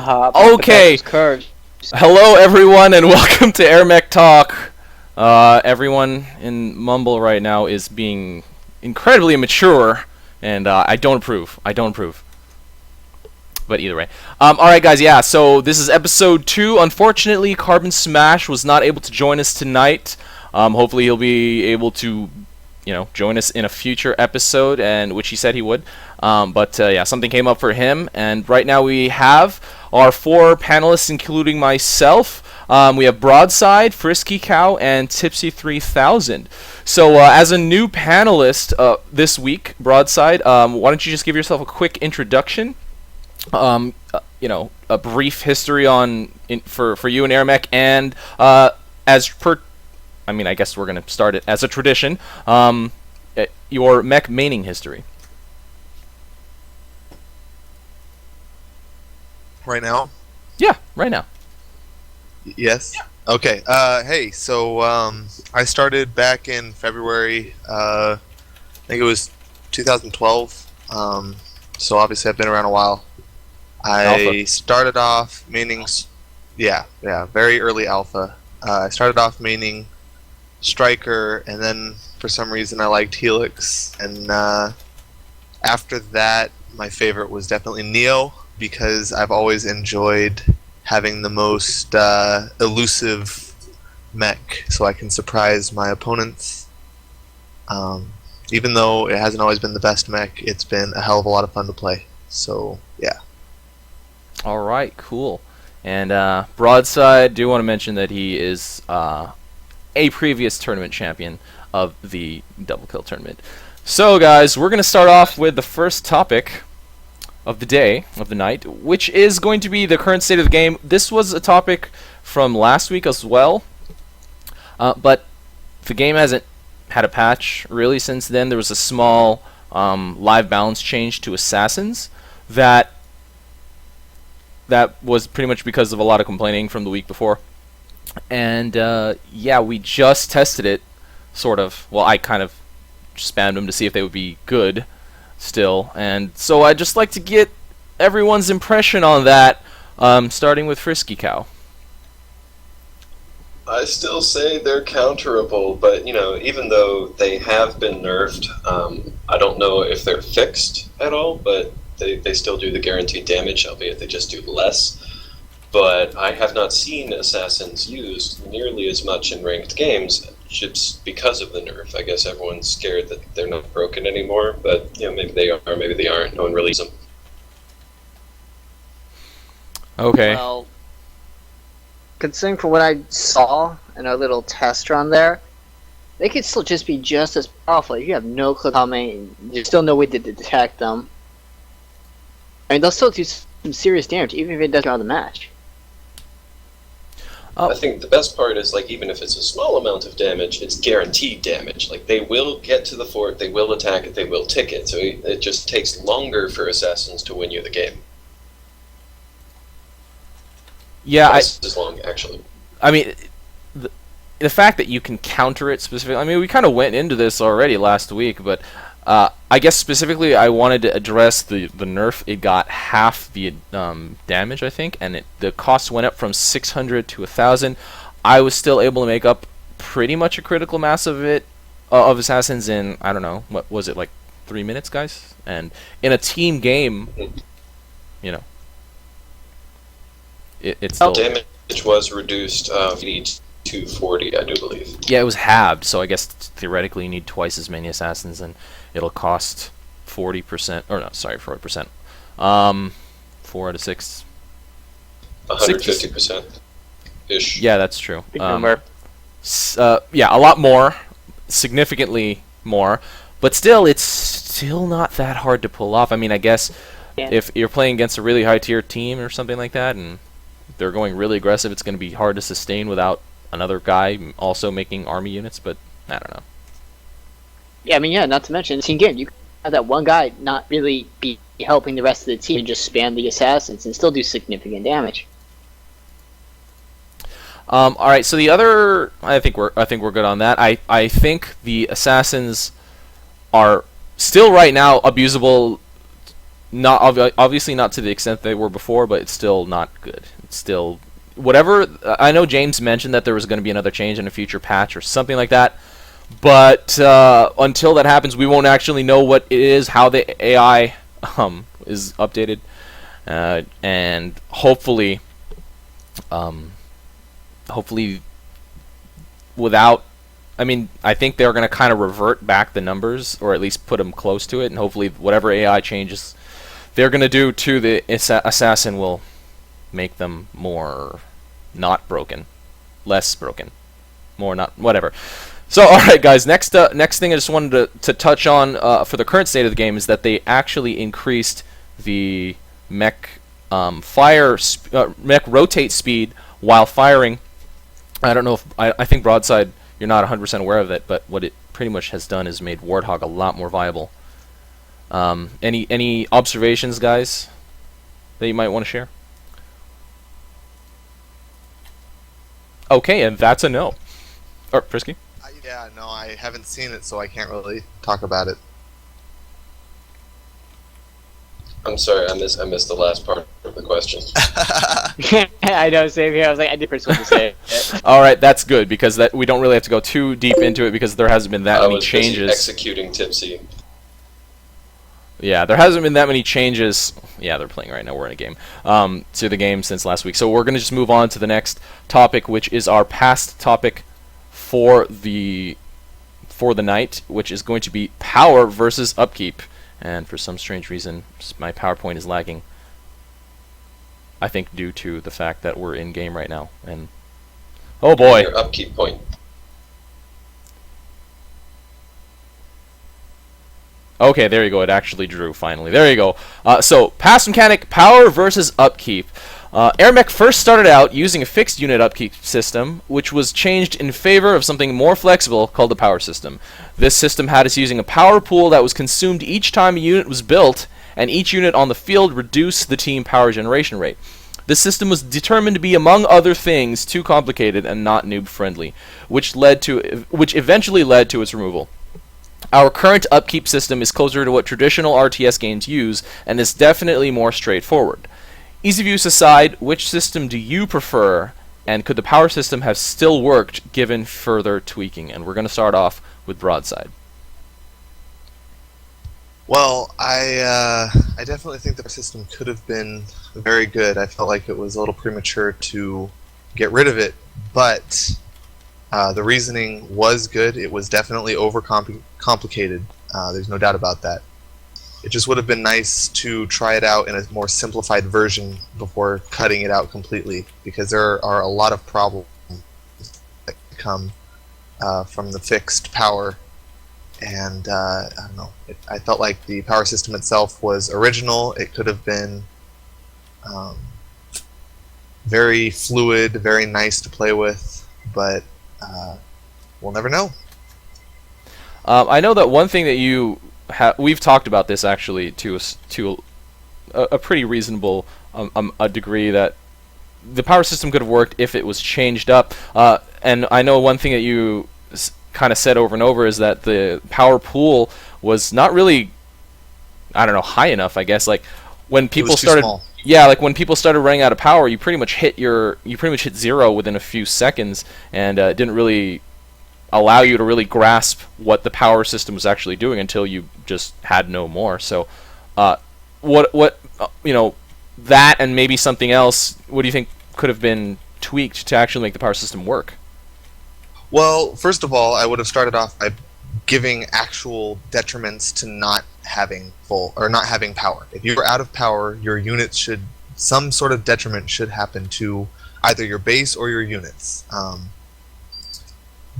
Okay. Hello, everyone, and welcome to AirMech Talk. Everyone in Mumble right now is being incredibly immature, and I don't approve. But either way. Alright, guys, yeah, so this is episode 2. Unfortunately, Carbon Smash was not able to join us tonight. Hopefully he'll be able to, join us in a future episode, and which he said he would. But yeah, something came up for him, and right now we have our 4 panelists, including myself. We have Broadside, FriskyCow, and Tipsy 3000. So as a new panelist this week, Broadside, why don't you just give yourself a quick introduction? A brief history for you and AirMech, and as per, I guess we're gonna start it as a tradition. Your mech maining history. Right now? Yeah, right now. Yes. Okay. Hey. So I started back in February. I think it was 2012. So obviously I've been around a while. I started off meaning, yeah, very early alpha. I started off meaning Striker, and then for some reason I liked Helix, and after that my favorite was definitely Neo, because I've always enjoyed having the most elusive mech, so I can surprise my opponents. Even though it hasn't always been the best mech, it's been a hell of a lot of fun to play. So yeah. Alright, cool. And Broadside, do want to mention that he is a previous tournament champion of the Double Kill tournament. So guys, we're going to start off with the first topic of the day, of the night, which is going to be the current state of the game. This was a topic from last week as well, but the game hasn't had a patch really since then. There was a small live balance change to Assassins that was pretty much because of a lot of complaining from the week before. And yeah, we just tested it, sort of. Well, I kind of spammed them to see if they would be good still. And so I'd just like to get everyone's impression on that, starting with FriskyCow. I still say they're counterable, but even though they have been nerfed, I don't know if they're fixed at all, but they still do the guaranteed damage, albeit they just do less. But I have not seen Assassins used nearly as much in ranked games, just because of the nerf. I guess everyone's scared that they're not broken anymore, but maybe they are, maybe they aren't. No one really uses them. Okay. Well, considering from what I saw in our little test run there, they could still just be just as powerful. You have no clue coming, there's still no way to detect them. I mean, they'll still do some serious damage, even if it doesn't round the match. I think the best part is, even if it's a small amount of damage, it's guaranteed damage. They will get to the fort, they will attack it, they will tick it, so it just takes longer for Assassins to win you the game. Yeah, twice as long, actually. I mean, the fact that you can counter it specifically, I mean, we kind of went into this already last week, but I guess specifically I wanted to address the nerf. It got half the damage, I think, and the cost went up from 600 to 1,000. I was still able to make up pretty much a critical mass of it, of Assassins in, I don't know, what was it, 3 minutes, guys? And in a team game, it's still... Damage was reduced to 40, I do believe. Yeah, it was halved, so I guess theoretically you need twice as many Assassins, and it'll cost 40%, or no, sorry, 40%. 4 out of 6. 150%-ish. Yeah, that's true. Big number. Yeah, a lot more, significantly more, but still, it's still not that hard to pull off. I mean, I guess if you're playing against a really high-tier team or something like that, and they're going really aggressive, it's going to be hard to sustain without another guy also making army units, but I don't know. Yeah, I mean, not to mention, team game, you have that one guy not really be helping the rest of the team and just spam the Assassins and still do significant damage. All right, so the other, I think we're good on that. I think the Assassins are still right now abusable not obviously not to the extent they were before, but it's still not good. It's still whatever. I know James mentioned that there was going to be another change in a future patch or something like that, but until that happens, we won't actually know what it is, how the AI is updated, and hopefully without. I mean, I think they're going to kind of revert back the numbers, or at least put them close to it, and hopefully whatever AI changes they're going to do to the assassin will make them more not broken, less broken, more not, whatever. So, alright guys, next thing I just wanted to touch on for the current state of the game is that they actually increased the mech mech rotate speed while firing. I don't know if, I think Broadside, you're not 100% aware of it, but what it pretty much has done is made Warthog a lot more viable. Any observations, guys, that you might want to share? Okay, and that's a no. Or Frisky? Yeah, no, I haven't seen it, so I can't really talk about it. I'm sorry, I missed the last part of the question. I know, same here. I was like, I did what to say it. All right, that's good because that we don't really have to go too deep into it because there hasn't been that many changes. Executing Tipsy. Yeah, there hasn't been that many changes. Yeah, they're playing right now. We're in a game. To the game since last week. So we're going to just move on to the next topic, which is our past topic for the night, which is going to be power versus upkeep. And for some strange reason, my PowerPoint is lagging. I think due to the fact that we're in game right now. And oh boy, your upkeep point. Okay, there you go. It actually drew, finally. There you go. So, past mechanic, power versus upkeep. AirMech first started out using a fixed unit upkeep system, which was changed in favor of something more flexible called the power system. This system had us using a power pool that was consumed each time a unit was built, and each unit on the field reduced the team power generation rate. This system was determined to be, among other things, too complicated and not noob-friendly, which eventually led to its removal. Our current upkeep system is closer to what traditional RTS games use, and is definitely more straightforward. Ease of use aside, which system do you prefer, and could the power system have still worked given further tweaking? And we're going to start off with Broadside. Well, I definitely think the system could have been very good. I felt like it was a little premature to get rid of it, but the reasoning was good. It was definitely overcomplicated. There's no doubt about that. It just would have been nice to try it out in a more simplified version before cutting it out completely, because there are a lot of problems that come from the fixed power. And I don't know. I felt like the power system itself was original. It could have been very fluid, very nice to play with, but we'll never know. I know that one thing that we've talked about this actually to a pretty reasonable a degree, that the power system could have worked if it was changed up. And I know one thing that you kind of said over and over is that the power pool was not really, I don't know, high enough, I guess. Like when people started, yeah, like when people started running out of power, you pretty much hit zero within a few seconds, and it didn't really allow you to really grasp what the power system was actually doing until you just had no more. So, what that and maybe something else, what do you think could have been tweaked to actually make the power system work? Well, first of all, I would have started off by giving actual detriments to not having not having power. If you were out of power, your units some sort of detriment should happen to either your base or your units. And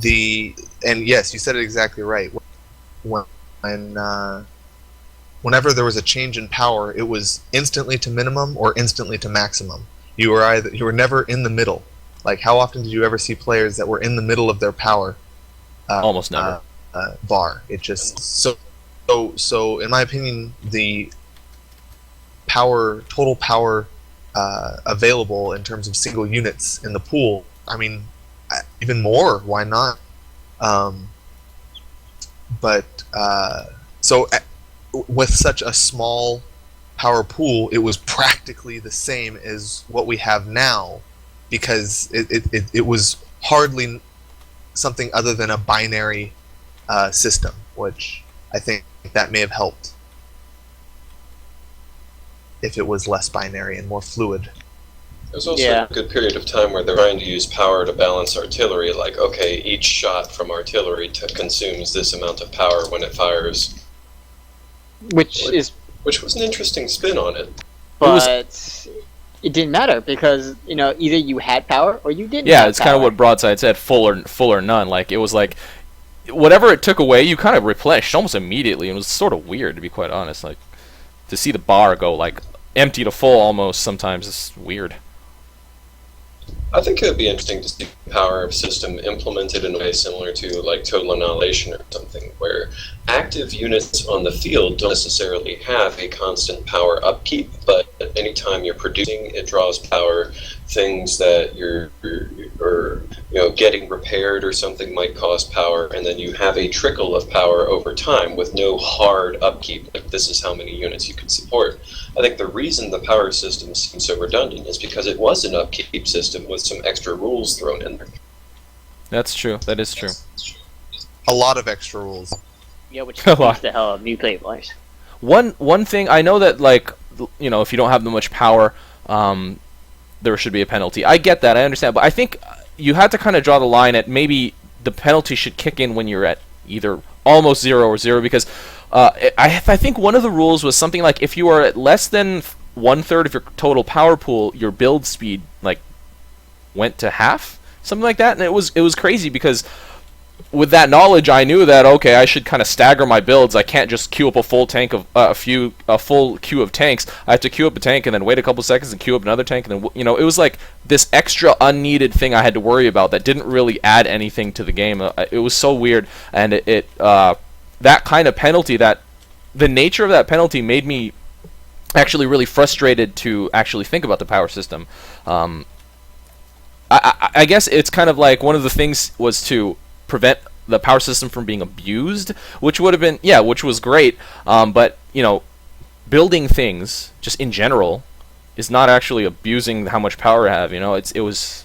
yes, you said it exactly right. Whenever there was a change in power, it was instantly to minimum or instantly to maximum. You were never in the middle. Like, how often did you ever see players that were in the middle of their power? Almost never. Bar. It just so in my opinion, the total power available in terms of single units in the pool, I mean, even more, why not? With such a small power pool, it was practically the same as what we have now, because it was hardly something other than a binary system, which I think that may have helped if it was less binary and more fluid. There's also a good period of time where they're trying to use power to balance artillery, like, okay, each shot from artillery consumes this amount of power when it fires. Which was an interesting spin on it. But it didn't matter, because, you know, either you had power or you didn't. Yeah, it's kind of what Broadside said, full or none. Like, it was like, whatever it took away, you kind of replenished almost immediately. It was sort of weird, to be quite honest. Like, to see the bar go, like, empty to full almost sometimes is weird. I think it would be interesting to see the power system implemented in a way similar to like total annihilation or something, where active units on the field don't necessarily have a constant power upkeep, but anytime you're producing, it draws power. Things that you're getting repaired or something might cost power, and then you have a trickle of power over time with no hard upkeep, like this is how many units you can support. I think the reason the power system seems so redundant is because it was an upkeep system with some extra rules thrown in there. That's true. That is true. A lot of extra rules. Yeah, which confused the hell out of new players. One thing, I know that, like, you know, if you don't have that much power, there should be a penalty. I get that, I understand, but I think you had to kind of draw the line at maybe the penalty should kick in when you're at either almost 0 or 0, because I think one of the rules was something like if you are at less than 1/3 of your total power pool, your build speed like went to half, something like that, and it was crazy because with that knowledge, I knew that okay, I should kind of stagger my builds. I can't just queue up a full tank of a full queue of tanks. I have to queue up a tank and then wait a couple seconds and queue up another tank, and then it was like this extra unneeded thing I had to worry about that didn't really add anything to the game. It was so weird, and that kind of penalty, that the nature of that penalty made me actually really frustrated to actually think about the power system. I guess it's kind of like one of the things was to prevent the power system from being abused, which would have been, which was great, but building things just in general is not actually abusing how much power I have. It was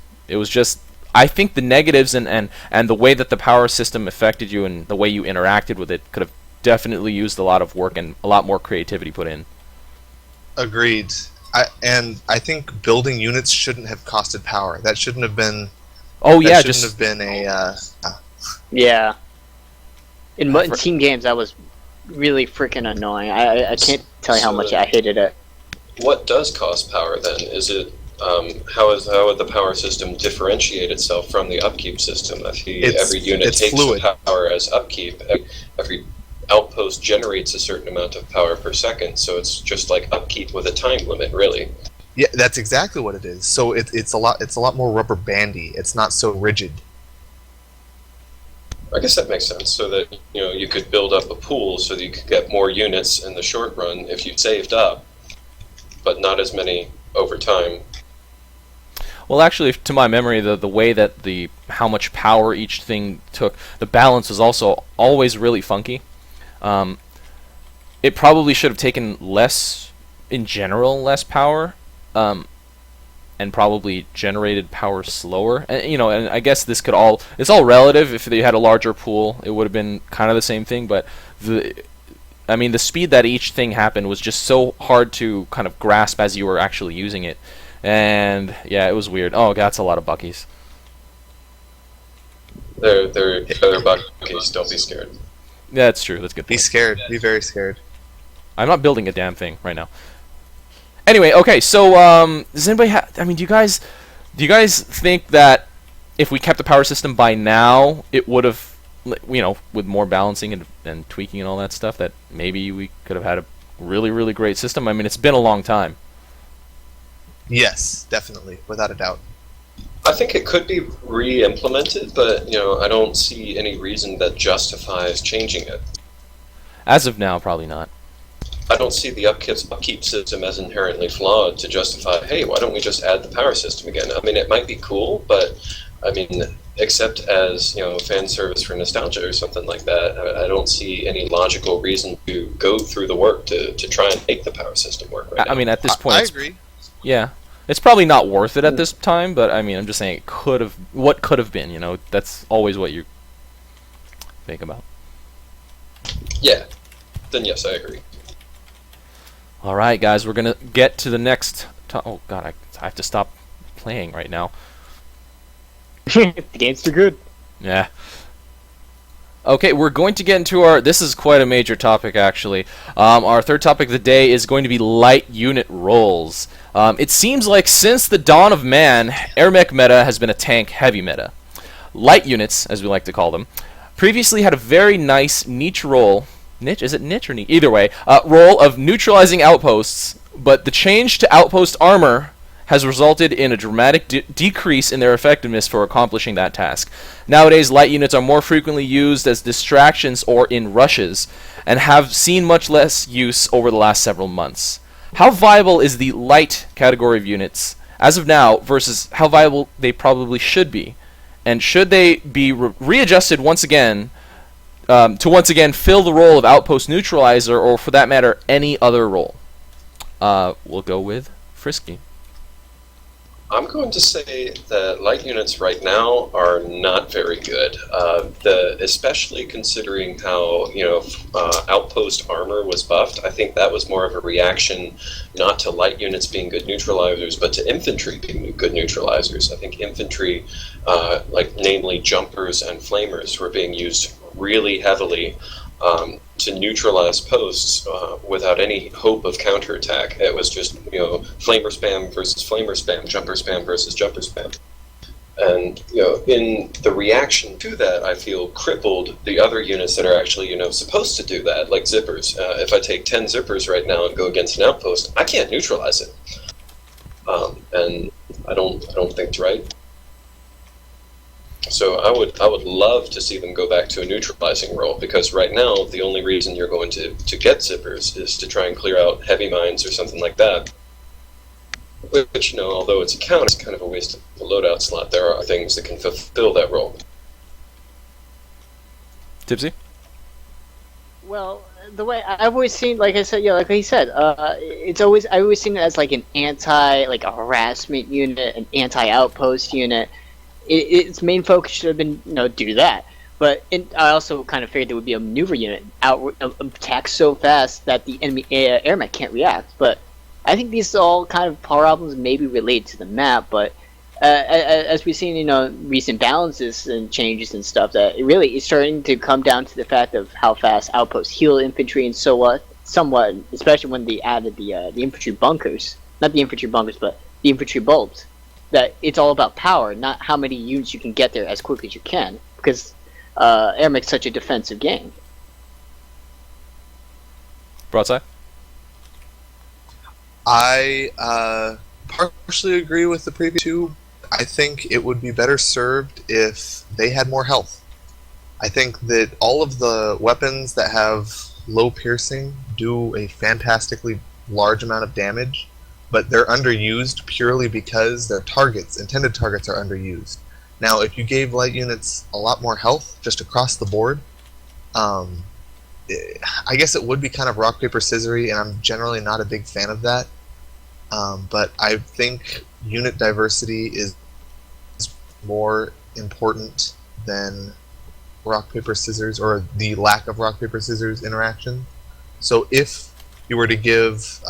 just, I think the negatives and the way that the power system affected you and the way you interacted with it could have definitely used a lot of work and a lot more creativity put in. Agreed. I think building units shouldn't have costed power. That shouldn't have been. Oh yeah, shouldn't have been a. Yeah. In team games, that was really freaking annoying. I can't tell you how much I hated it. What does cost power then? Is it how would the power system differentiate itself from the upkeep system? Every unit takes fluid. Power as upkeep. Every outpost generates a certain amount of power per second, so it's just like upkeep with a time limit, really. Yeah, that's exactly what it is. So it's a lot more rubber bandy. It's not so rigid. I guess that makes sense, so that you could build up a pool so that you could get more units in the short run if you saved up, but not as many over time. Well, actually, to my memory, the way that how much power each thing took, the balance was also always really funky. It probably should have taken less, in general, less power, and probably generated power slower. And I guess it's all relative. If they had a larger pool, it would have been kind of the same thing. But the speed that each thing happened was just so hard to kind of grasp as you were actually using it. And yeah, it was weird. Oh, that's a lot of buckies. They're buckies. Don't be scared. Yeah, that's true. That's good. Be scared. Be very scared. I'm not building a damn thing right now. Anyway, okay. So, does anybody do you guys think that if we kept the power system by now, it would have, with more balancing and tweaking and all that stuff, that maybe we could have had a really, really great system? I mean, it's been a long time. Yes, definitely, without a doubt. I think it could be re-implemented, but I don't see any reason that justifies changing it. As of now, probably not. I don't see the upkeep system as inherently flawed to justify, hey, why don't we just add the power system again? I mean, it might be cool, but I mean, except as, fan service for nostalgia or something like that, I don't see any logical reason to go through the work to try and make the power system work right now. I mean, at this point, I agree. yeah, it's probably not worth it at this time. But I mean, I'm just saying it could have. What could have been? That's always what you think about. Yeah, then yes, I agree. All right, guys, we're gonna get to the next. Oh God, I have to stop playing right now. The game's too good. Yeah. Okay, we're going to get into our... This is quite a major topic, actually. Our third topic of the day is going to be light unit roles. It seems like since the dawn of man, AirMech meta has been a tank-heavy meta. Light units, as we like to call them, previously had a very nice niche role... Niche? Is it niche or niche? Either way. Role of neutralizing outposts, but the change to outpost armor has resulted in a dramatic decrease in their effectiveness for accomplishing that task. Nowadays, light units are more frequently used as distractions or in rushes, and have seen much less use over the last several months. How viable is the light category of units as of now versus how viable they probably should be? And should they be readjusted once again to once again fill the role of outpost neutralizer, or for that matter, any other role? We'll go with Frisky. I'm going to say that light units right now are not very good. Especially considering how outpost armor was buffed. I think that was more of a reaction not to light units being good neutralizers, but to infantry being good neutralizers. I think infantry, namely jumpers and flamers, were being used really heavily to neutralize posts without any hope of counterattack. It was just, flamer spam versus flamer spam, jumper spam versus jumper spam. And, in the reaction to that, I feel crippled the other units that are actually, supposed to do that, like zippers. If I take 10 zippers right now and go against an outpost, I can't neutralize it. And I don't think it's right. So I would love to see them go back to a neutralizing role, because right now the only reason you're going to get zippers is to try and clear out heavy mines or something like that. Which, although it's a counter, it's kind of a waste of a loadout slot. There are things that can fulfill that role. Tipsy? Well, the way I've always seen, like I said, like he said, I've always seen it as like an a harassment unit, an anti-outpost unit. Its main focus should have been, do that. But I also kind of figured there would be a maneuver unit attack so fast that the enemy AirMech can't react. But I think these all kind of problems may be related to the map. But as we've seen, recent balances and changes and stuff, that it really is starting to come down to the fact of how fast outposts heal infantry and somewhat, especially when they added the infantry bunkers. Not the infantry bunkers, but the infantry bulbs. That it's all about power, not how many units you can get there as quickly as you can, because AirMech's such a defensive game. Broadside? I partially agree with the previous two. I think it would be better served if they had more health. I think that all of the weapons that have low piercing do a fantastically large amount of damage, but they're underused purely because their intended targets are underused. Now, if you gave light units a lot more health just across the board, I guess it would be kind of rock, paper, scissory, and I'm generally not a big fan of that. But I think unit diversity is more important than rock, paper, scissors, or the lack of rock, paper, scissors interaction. So if you were to give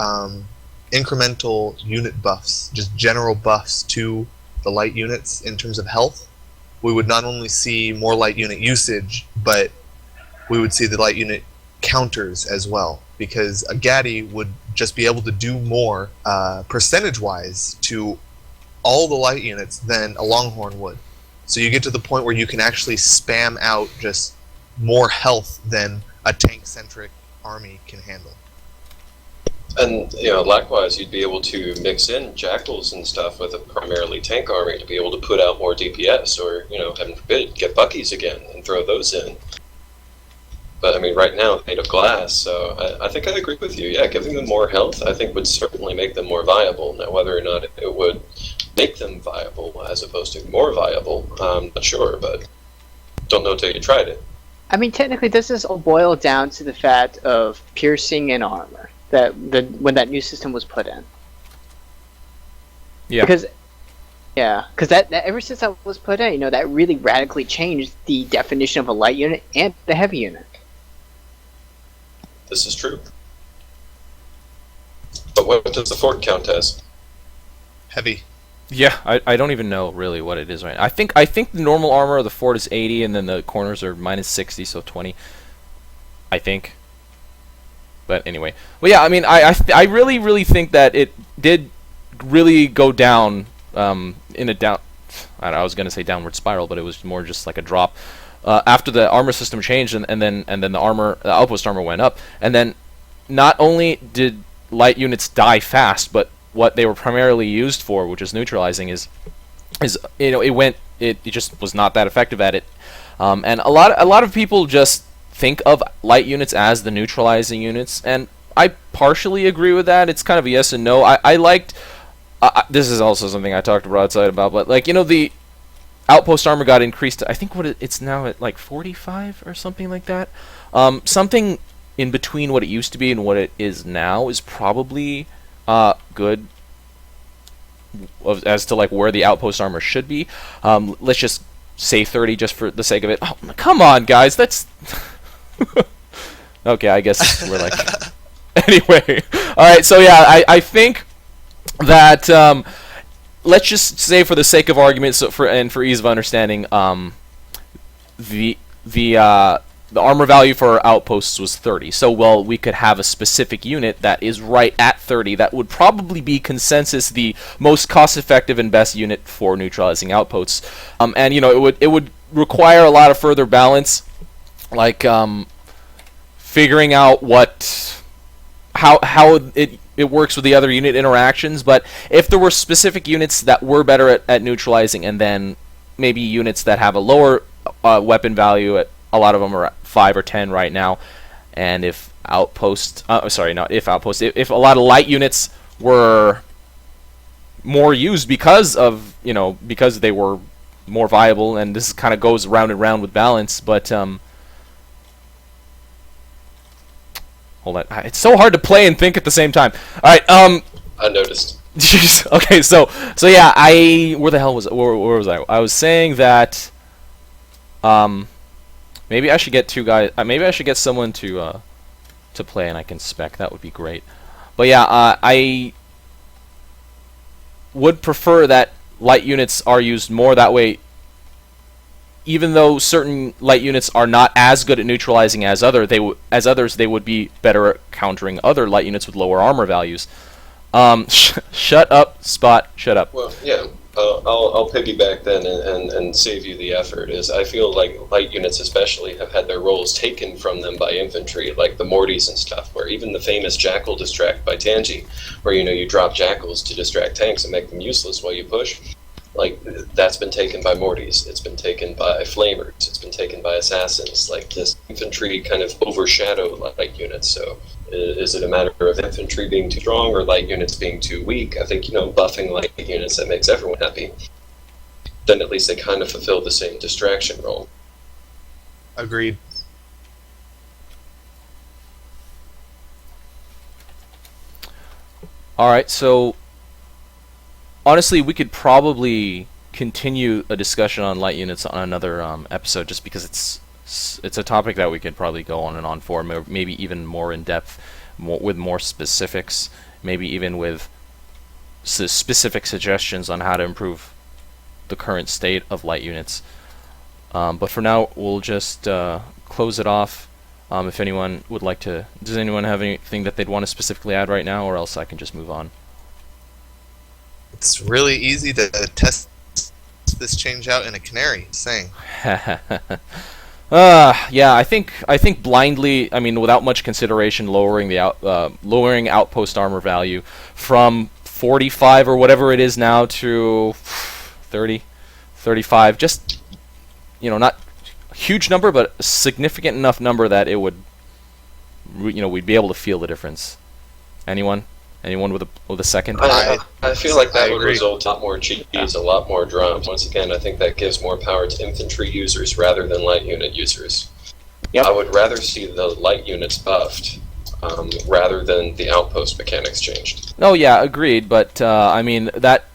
incremental unit buffs, just general buffs to the light units in terms of health, we would not only see more light unit usage, but we would see the light unit counters as well, because a Gaddy would just be able to do more percentage-wise to all the light units than a Longhorn would. So you get to the point where you can actually spam out just more health than a tank-centric army can handle. And, likewise, you'd be able to mix in jackals and stuff with a primarily tank army to be able to put out more DPS, or, heaven forbid, get Buckies again and throw those in. But, I mean, right now, it's made of glass, so I think I agree with you. Yeah, giving them more health, I think, would certainly make them more viable. Now, whether or not it would make them viable as opposed to more viable. I'm not sure, but don't know till you tried it. I mean, technically, this is all boiled down to the fact of piercing and armor when that new system was put in. Yeah. Because that ever since that was put in, that really radically changed the definition of a light unit and the heavy unit. This is true. But what does the fort count as? Heavy. Yeah, I don't even know really what it is right now. I think the normal armor of the fort is 80, and then the corners are minus 60, so 20. I think. But anyway, well, yeah, I mean, I really think that it did really go down in a down. I was gonna say downward spiral, but it was more just like a drop after the armor system changed, and then the outpost armor went up, and then not only did light units die fast, but what they were primarily used for, which is neutralizing, is it just was not that effective at it, and a lot of people just think of light units as the neutralizing units, and I partially agree with that. It's kind of a yes and no. I liked this is also something I talked to Broadside about, but the outpost armor got increased to, I think it's now at like 45 or something like that. Something in between what it used to be and what it is now is probably good as to like where the outpost armor should be. Let's just say 30 just for the sake of it. Oh, come on, guys, that's okay. I guess we're like anyway. All right, so yeah, I think that let's just say for the sake of argument, for ease of understanding, the armor value for our outposts was 30. So, well, we could have a specific unit that is right at 30. That would probably be consensus the most cost-effective and best unit for neutralizing outposts. And it would require a lot of further balance, like figuring out how it works with the other unit interactions. But if there were specific units that were better at neutralizing, and then maybe units that have a lower weapon value, a lot of them are at 5 or 10 right now, and if a lot of light units were more used because they were more viable, and this kind of goes round and round with balance, but hold on, it's so hard to play and think at the same time. All right, I noticed. Okay, so yeah, where the hell was where was I? I was saying that maybe I should get two guys. Maybe I should get someone to play, and I can spec. That would be great. But yeah, I would prefer that light units are used more that way. Even though certain light units are not as good at neutralizing as others, they would be better at countering other light units with lower armor values. Shut up, Spot. Shut up. Well, yeah. I'll piggyback then and save you the effort. I feel like light units especially have had their roles taken from them by infantry, like the Mortys and stuff, where even the famous Jackal distract by Tangi, where you drop Jackals to distract tanks and make them useless while you push. Like, that's been taken by Mortys, it's been taken by Flamers, it's been taken by Assassins. Like, this infantry kind of overshadow light units, so is it a matter of infantry being too strong or light units being too weak? I think, buffing light units, that makes everyone happy. Then at least they kind of fulfill the same distraction role. Agreed. Alright, so honestly, we could probably continue a discussion on light units on another episode, just because it's a topic that we could probably go on and on for, maybe even more in depth, with more specifics, maybe even with specific suggestions on how to improve the current state of light units. But for now, we'll just close it off. If anyone would like to, does anyone have anything that they'd want to specifically add right now, or else I can just move on? It's really easy to test this change out in a canary. Saying. Yeah, I think blindly, I mean, without much consideration, lowering outpost armor value from 45 or whatever it is now to 30, 35. Just, not a huge number, but a significant enough number that it would, we'd be able to feel the difference. Anyone with a second? I I feel like that I would agree. result in a lot more GPs, a lot more drums. Once again, I think that gives more power to infantry users rather than light unit users. Yep. I would rather see the light units buffed rather than the outpost mechanics changed. No, yeah, agreed. But I mean that,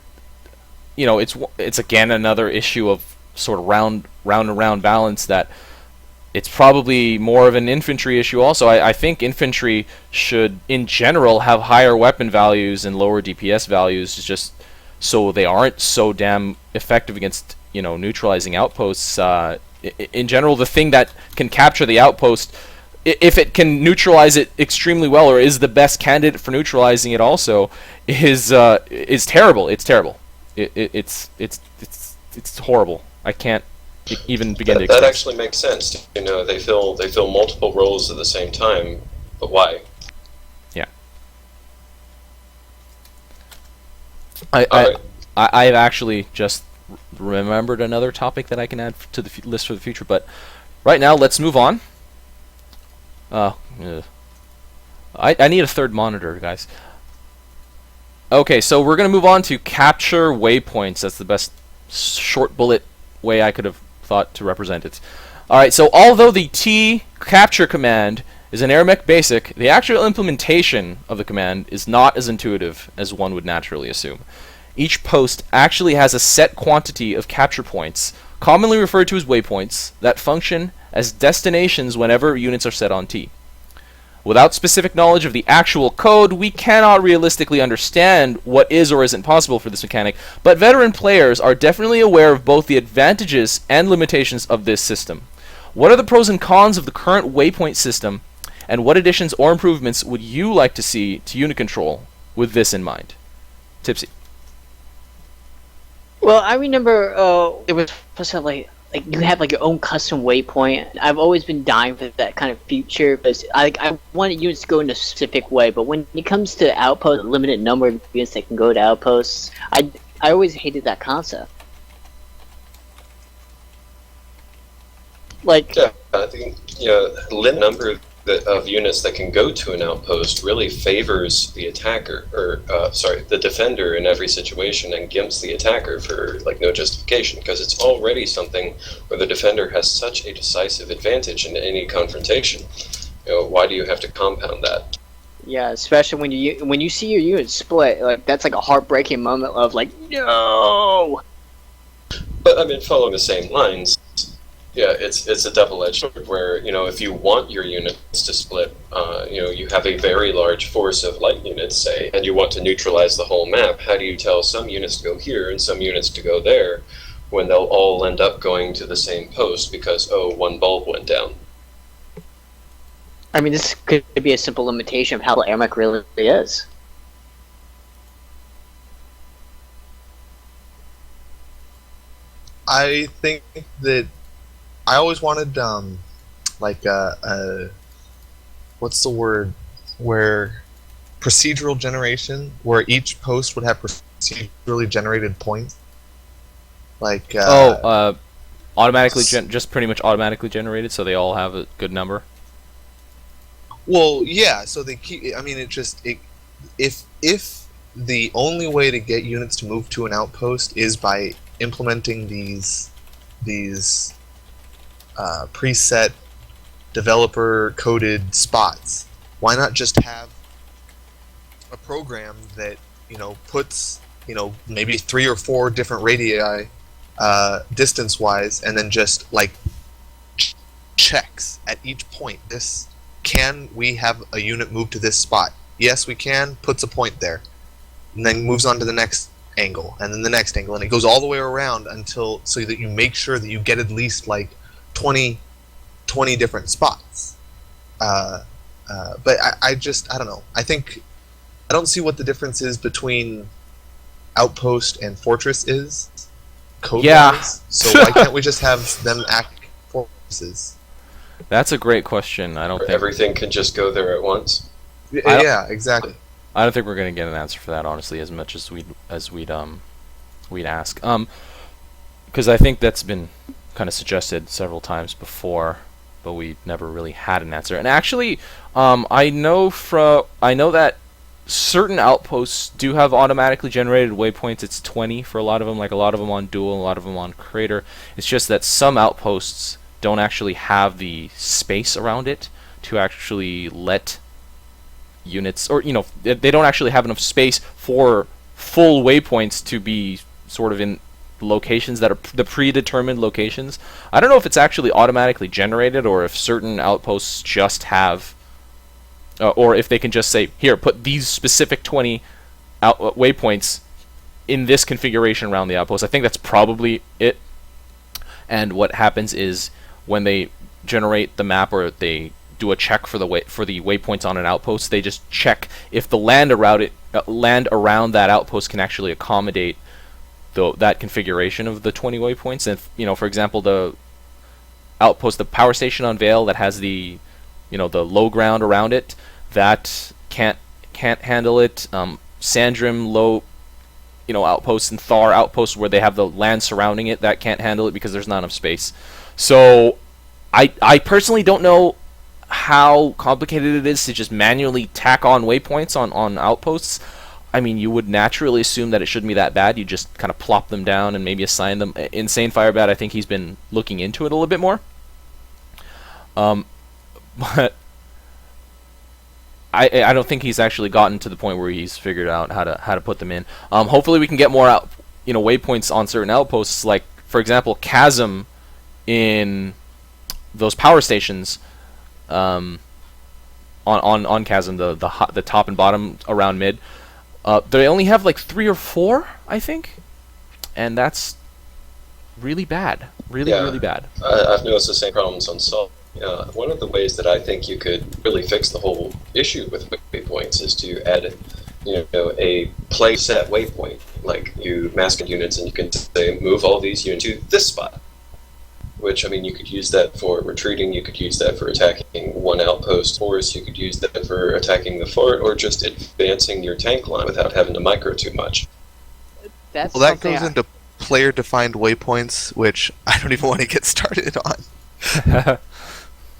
it's again another issue of sort of round and round balance that it's probably more of an infantry issue also. I think infantry should, in general, have higher weapon values and lower DPS values, just so they aren't so damn effective against, neutralizing outposts. In general, the thing that can capture the outpost, if it can neutralize it extremely well, or is the best candidate for neutralizing it also, is terrible. It's terrible. It's horrible. I can't even begin to explain. That actually makes sense. They fill multiple roles at the same time, but why? Yeah. Alright. I've actually just remembered another topic that I can add to the list for the future, but right now let's move on. I need a third monitor, guys. Okay, so we're gonna move on to capture waypoints. That's the best short bullet way I could have thought to represent it. Alright, so although the T capture command is an AirMech basic, the actual implementation of the command is not as intuitive as one would naturally assume. Each post actually has a set quantity of capture points, commonly referred to as waypoints, that function as destinations whenever units are set on T. Without specific knowledge of the actual code, we cannot realistically understand what is or isn't possible for this mechanic, but veteran players are definitely aware of both the advantages and limitations of this system. What are the pros and cons of the current waypoint system, and what additions or improvements would you like to see to unit control with this in mind? Tipsy. Well, I remember it was supposed to have like you have like your own custom waypoint. I've always been dying for that kind of feature because I wanted units to go in a specific way. But when it comes to outposts, a limited number of units that can go to outposts, I always hated that concept. Like, Yeah, I think limit number of units that can go to an outpost really favors the attacker, or the defender in every situation, and gimps the attacker for no justification, because it's already something where the defender has such a decisive advantage in any confrontation. Why do you have to compound that? yeah, especially when you see your unit split, like that's like a heartbreaking moment of like, no. But I mean, following the same lines, yeah, it's a double-edged sword where, if you want your units to split, you have a very large force of light units, say, and you want to neutralize the whole map. How do you tell some units to go here and some units to go there when they'll all end up going to the same post because, one bulb went down? I mean, this could be a simple limitation of how AirMech really is. I think that I always wanted what's the word, where procedural generation, where each post would have procedurally generated points. Automatically just pretty much automatically generated, so they all have a good number. Well, yeah. So they keep. I mean, if the only way to get units to move to an outpost is by implementing these preset developer coded spots, why not just have a program that puts maybe 3 or 4 different radii distance wise, and then just checks at each point, can we have a unit move to this spot? Yes, we can. Puts a point there, and then moves on to the next angle, and then the next angle, and it goes all the way around so that you make sure that you get at least 20 different spots. But I don't know. I don't see what the difference is between outpost and fortress is code wise. So why can't we just have them act fortresses? That's a great question. I don't think Everything can just go there at once. Yeah, exactly. I don't think we're gonna get an answer for that, honestly, as much as we'd ask. Because I think that's been kind of suggested several times before, but we never really had an answer. And actually, I know that certain outposts do have automatically generated waypoints. It's 20 for a lot of them, like a lot of them on Duel, a lot of them on Crater. It's just that some outposts don't actually have the space around it to actually let units, or they don't actually have enough space for full waypoints to be sort of in locations that are the predetermined locations. I don't know if it's actually automatically generated or if certain outposts just have, or if they can just say, here, put these specific 20 waypoints in this configuration around the outpost. I think that's probably it. And what happens is when they generate the map, or they do a check for the waypoints on an outpost, they just check if the land around that outpost can actually accommodate that configuration of the 20 waypoints. And for example, the outpost, the power station on Vale that has the the low ground around it, that can't handle it. Sandrim low outposts and Thar outposts where they have the land surrounding it, that can't handle it because there's not enough space. So I personally don't know how complicated it is to just manually tack on waypoints on outposts. I mean, you would naturally assume that it shouldn't be that bad. You just kind of plop them down and maybe assign them. Insane Firebat, I think he's been looking into it a little bit more. But I don't think he's actually gotten to the point where he's figured out how to put them in. Hopefully we can get more waypoints on certain outposts, like for example Chasm in those power stations. On Chasm, the top and bottom around mid, they only have like 3 or 4, I think, and that's really bad. Really bad. I've noticed the same problems on Salt. One of the ways that I think you could really fix the whole issue with waypoints is to add, a play set waypoint. Like you mask units, and you can say move all these units to this spot. Which, I mean, you could use that for retreating, you could use that for attacking one outpost force, you could use that for attacking the fort, or just advancing your tank line without having to micro too much. That goes into player-defined waypoints, which I don't even want to get started on.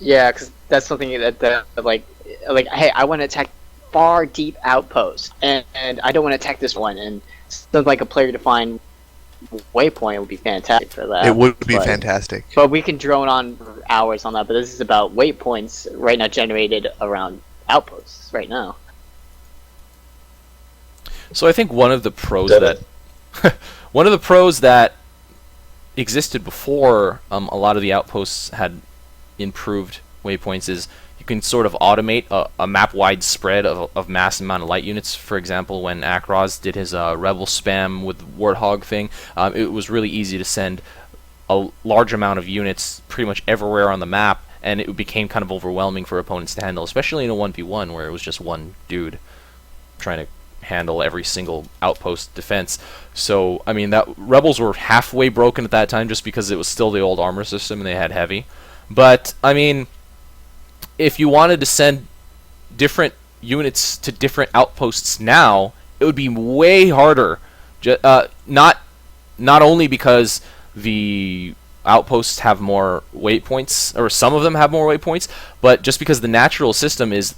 Yeah, because that's something that like, hey, I want to attack far deep outpost, and I don't want to attack this one, and something like a player-defined waypoint would be fantastic for that. It would be fantastic. But we can drone on for hours on that, but this is about waypoints right now generated around outposts right now. So I think one of the pros that existed before a lot of the outposts had improved waypoints is you can sort of automate a map-wide spread of mass amount of light units. For example, when Akroz did his Rebel spam with Warthog thing, it was really easy to send a large amount of units pretty much everywhere on the map, and it became kind of overwhelming for opponents to handle, especially in a 1v1 where it was just one dude trying to handle every single outpost defense. So, I mean, that Rebels were halfway broken at that time just because it was still the old armor system and they had heavy. But, I mean, if you wanted to send different units to different outposts now, it would be way harder. Not only because the outposts have more waypoints, or some of them have more waypoints, but just because the natural system is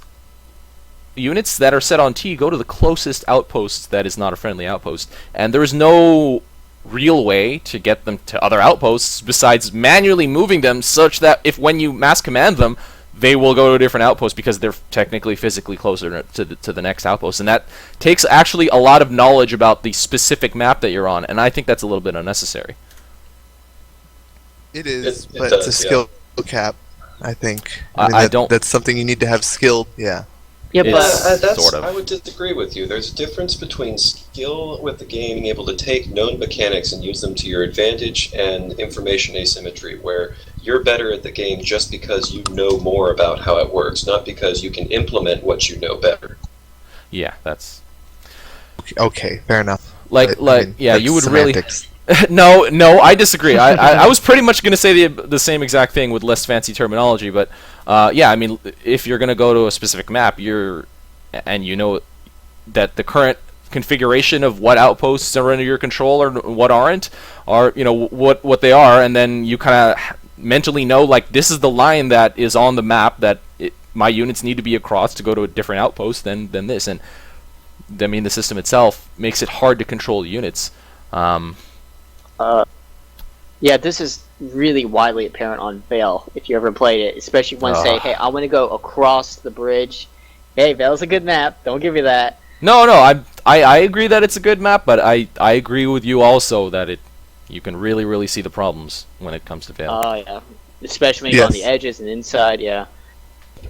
units that are set on T go to the closest outpost that is not a friendly outpost, and there is no real way to get them to other outposts besides manually moving them such that when you mass command them, they will go to a different outpost because they're technically physically closer to the next outpost. And that takes actually a lot of knowledge about the specific map that you're on, and I think that's a little bit unnecessary. It is, but it's a skill cap, I think. I mean, don't... That's something you need to have skilled, yeah. Yeah, but sort of. I would disagree with you. There's a difference between skill with the game, being able to take known mechanics and use them to your advantage, and information asymmetry, where you're better at the game just because you know more about how it works, not because you can implement what you know better. Yeah, that's... Okay, fair enough. You would semantics. Really... No, I disagree. I was pretty much going to say the same exact thing with less fancy terminology, but yeah, I mean, if you're going to go to a specific map, and you know that the current configuration of what outposts are under your control or what aren't, are what they are, and then you kind of mentally know, like, this is the line that is on the map that my units need to be across to go to a different outpost than this. And the system itself makes it hard to control units. Yeah, this is really widely apparent on Vale, if you ever played it, especially when say, hey, I want to go across the bridge. Hey, Vale's a good map, don't give me that. No, I agree that it's a good map, but I agree with you also that you can really see the problems when it comes to Vale. Oh, yeah. Especially on the edges and inside, yeah.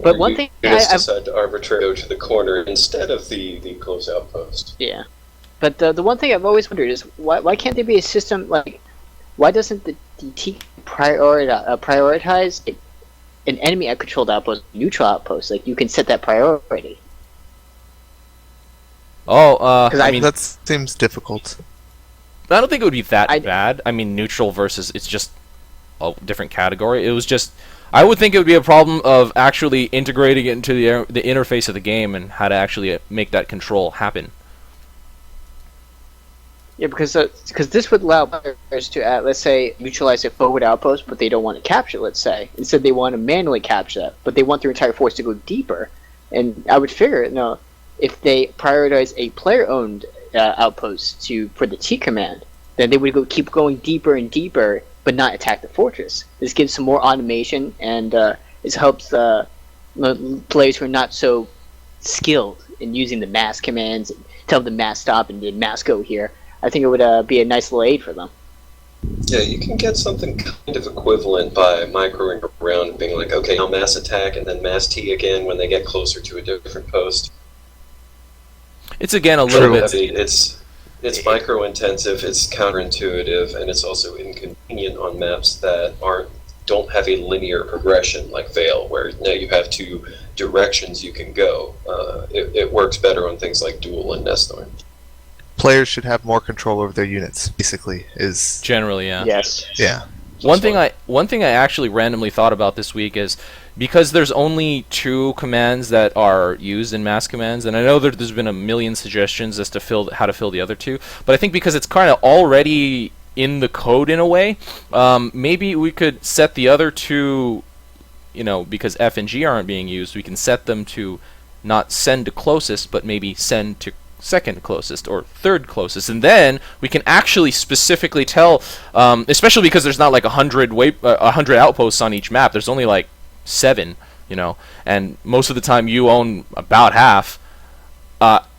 But one thing you just decide to arbitrarily go to the corner instead of the close outpost. Yeah. But the one thing I've always wondered is why can't there be a system like why doesn't the DT prioritize an enemy controlled outpost, neutral outpost? Like you can set that priority. I mean that seems difficult. I don't think it would be that bad. I mean, neutral versus it's just a different category. It was just I would think it would be a problem of actually integrating it into the interface of the game and how to actually make that control happen. Yeah, because this would allow players to, let's say, neutralize a forward outpost, but they don't want to capture, let's say. Instead, they want to manually capture that, but they want their entire force to go deeper. And I would figure, if they prioritize a player-owned outpost for the T command, then they would keep going deeper and deeper, but not attack the fortress. This gives some more automation, and this helps players who are not so skilled in using the mass commands, and tell them to mass stop and then mass go here. I think it would be a nice little aid for them. Yeah, you can get something kind of equivalent by microing around and being like, okay, now mass attack and then mass T again when they get closer to a different post. It's again a little bit. It's micro intensive, it's counterintuitive, and it's also inconvenient on maps that don't have a linear progression like Vale, where now you have two directions you can go. It works better on things like Duel and Nesthorn. Players should have more control over their units. Basically, is generally, yeah. Yes. Yeah. One thing I actually randomly thought about this week is because there's only 2 commands that are used in mass commands, and I know there's been a million suggestions as to how to fill the other 2, but I think because it's kind of already in the code in a way, maybe we could set the other 2, because F and G aren't being used, we can set them to not send to closest, but maybe send to second closest or third closest, and then we can actually specifically tell, especially because there's not like 100 outposts on each map. There's only like 7, and most of the time you own about half.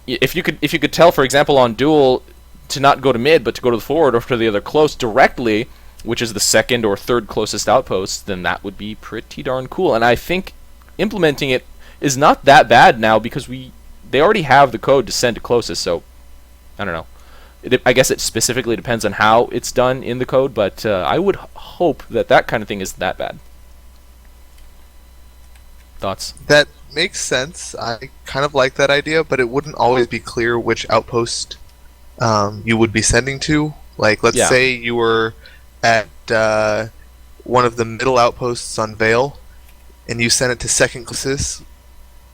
If you could tell, for example, on Duel to not go to mid but to go to the forward or to the other close directly, which is the second or third closest outpost, then that would be pretty darn cool. And I think implementing it is not that bad now because they already have the code to send to closest, so I don't know. I guess it specifically depends on how it's done in the code, but I would hope that kind of thing isn't that bad. Thoughts? That makes sense. I kind of like that idea, but it wouldn't always be clear which outpost you would be sending to. Like, let's say you were at one of the middle outposts on Vale, and you sent it to second closest.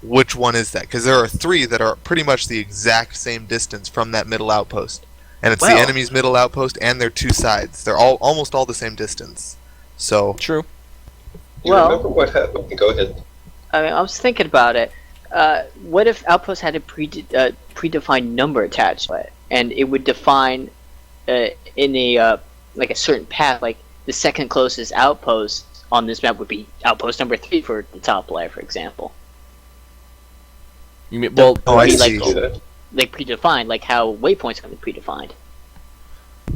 Which one is that? Because there are 3 that are pretty much the exact same distance from that middle outpost, and it's the enemy's middle outpost and their 2 sides. They're almost all the same distance. So true. You remember what happened? Go ahead. I mean, I was thinking about it. What if outposts had a predefined number attached to it, and it would define in a like a certain path, like the second closest outpost on this map would be outpost number 3 for the top player, for example. You mean, well, I see. Like predefined, like how waypoints can be predefined.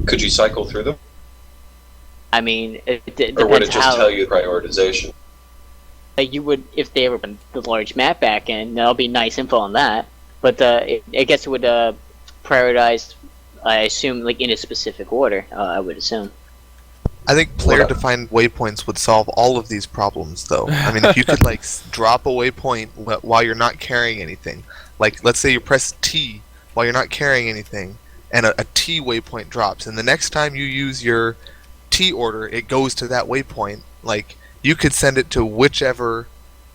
Could you cycle through them? I mean, it depends or would it just how, tell you prioritization? You would, if they ever put the large map back in, that'll be nice info on that. But I guess it would prioritize, I assume, like in a specific order. I would assume. I think player-defined waypoints would solve all of these problems, though. I mean, if you could drop a waypoint while you're not carrying anything, like let's say you press T while you're not carrying anything, and a T waypoint drops, and the next time you use your T order, it goes to that waypoint. Like you could send it to whichever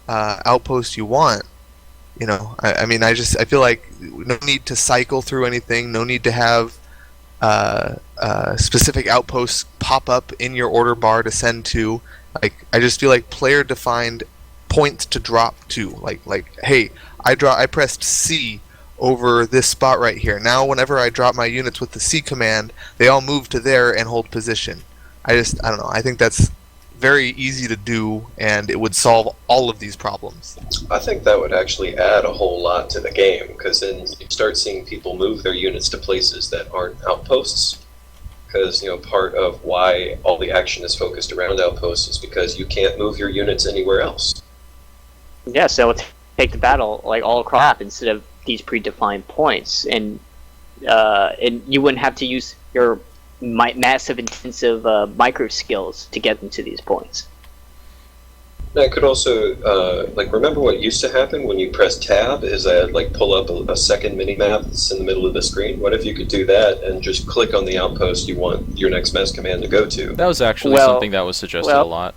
outpost you want. I mean, I feel like no need to cycle through anything, no need to have specific outposts pop up in your order bar to send to. Like, I just feel like player-defined points to drop to. Like, hey, I pressed C over this spot right here. Now whenever I drop my units with the C command, they all move to there and hold position. I don't know. I think that's very easy to do, and it would solve all of these problems. I think that would actually add a whole lot to the game, because then you start seeing people move their units to places that aren't outposts. Because, you know, part of why all the action is focused around outposts is because you can't move your units anywhere else. Yeah, so it'll take the battle like all across the map instead of these predefined points, and you wouldn't have to use your massive intensive micro skills to get them to these points. Now, it could also, remember what used to happen when you press tab is that, pull up a second mini-map that's in the middle of the screen? What if you could do that and just click on the outpost you want your next mass command to go to? That was actually something that was suggested a lot.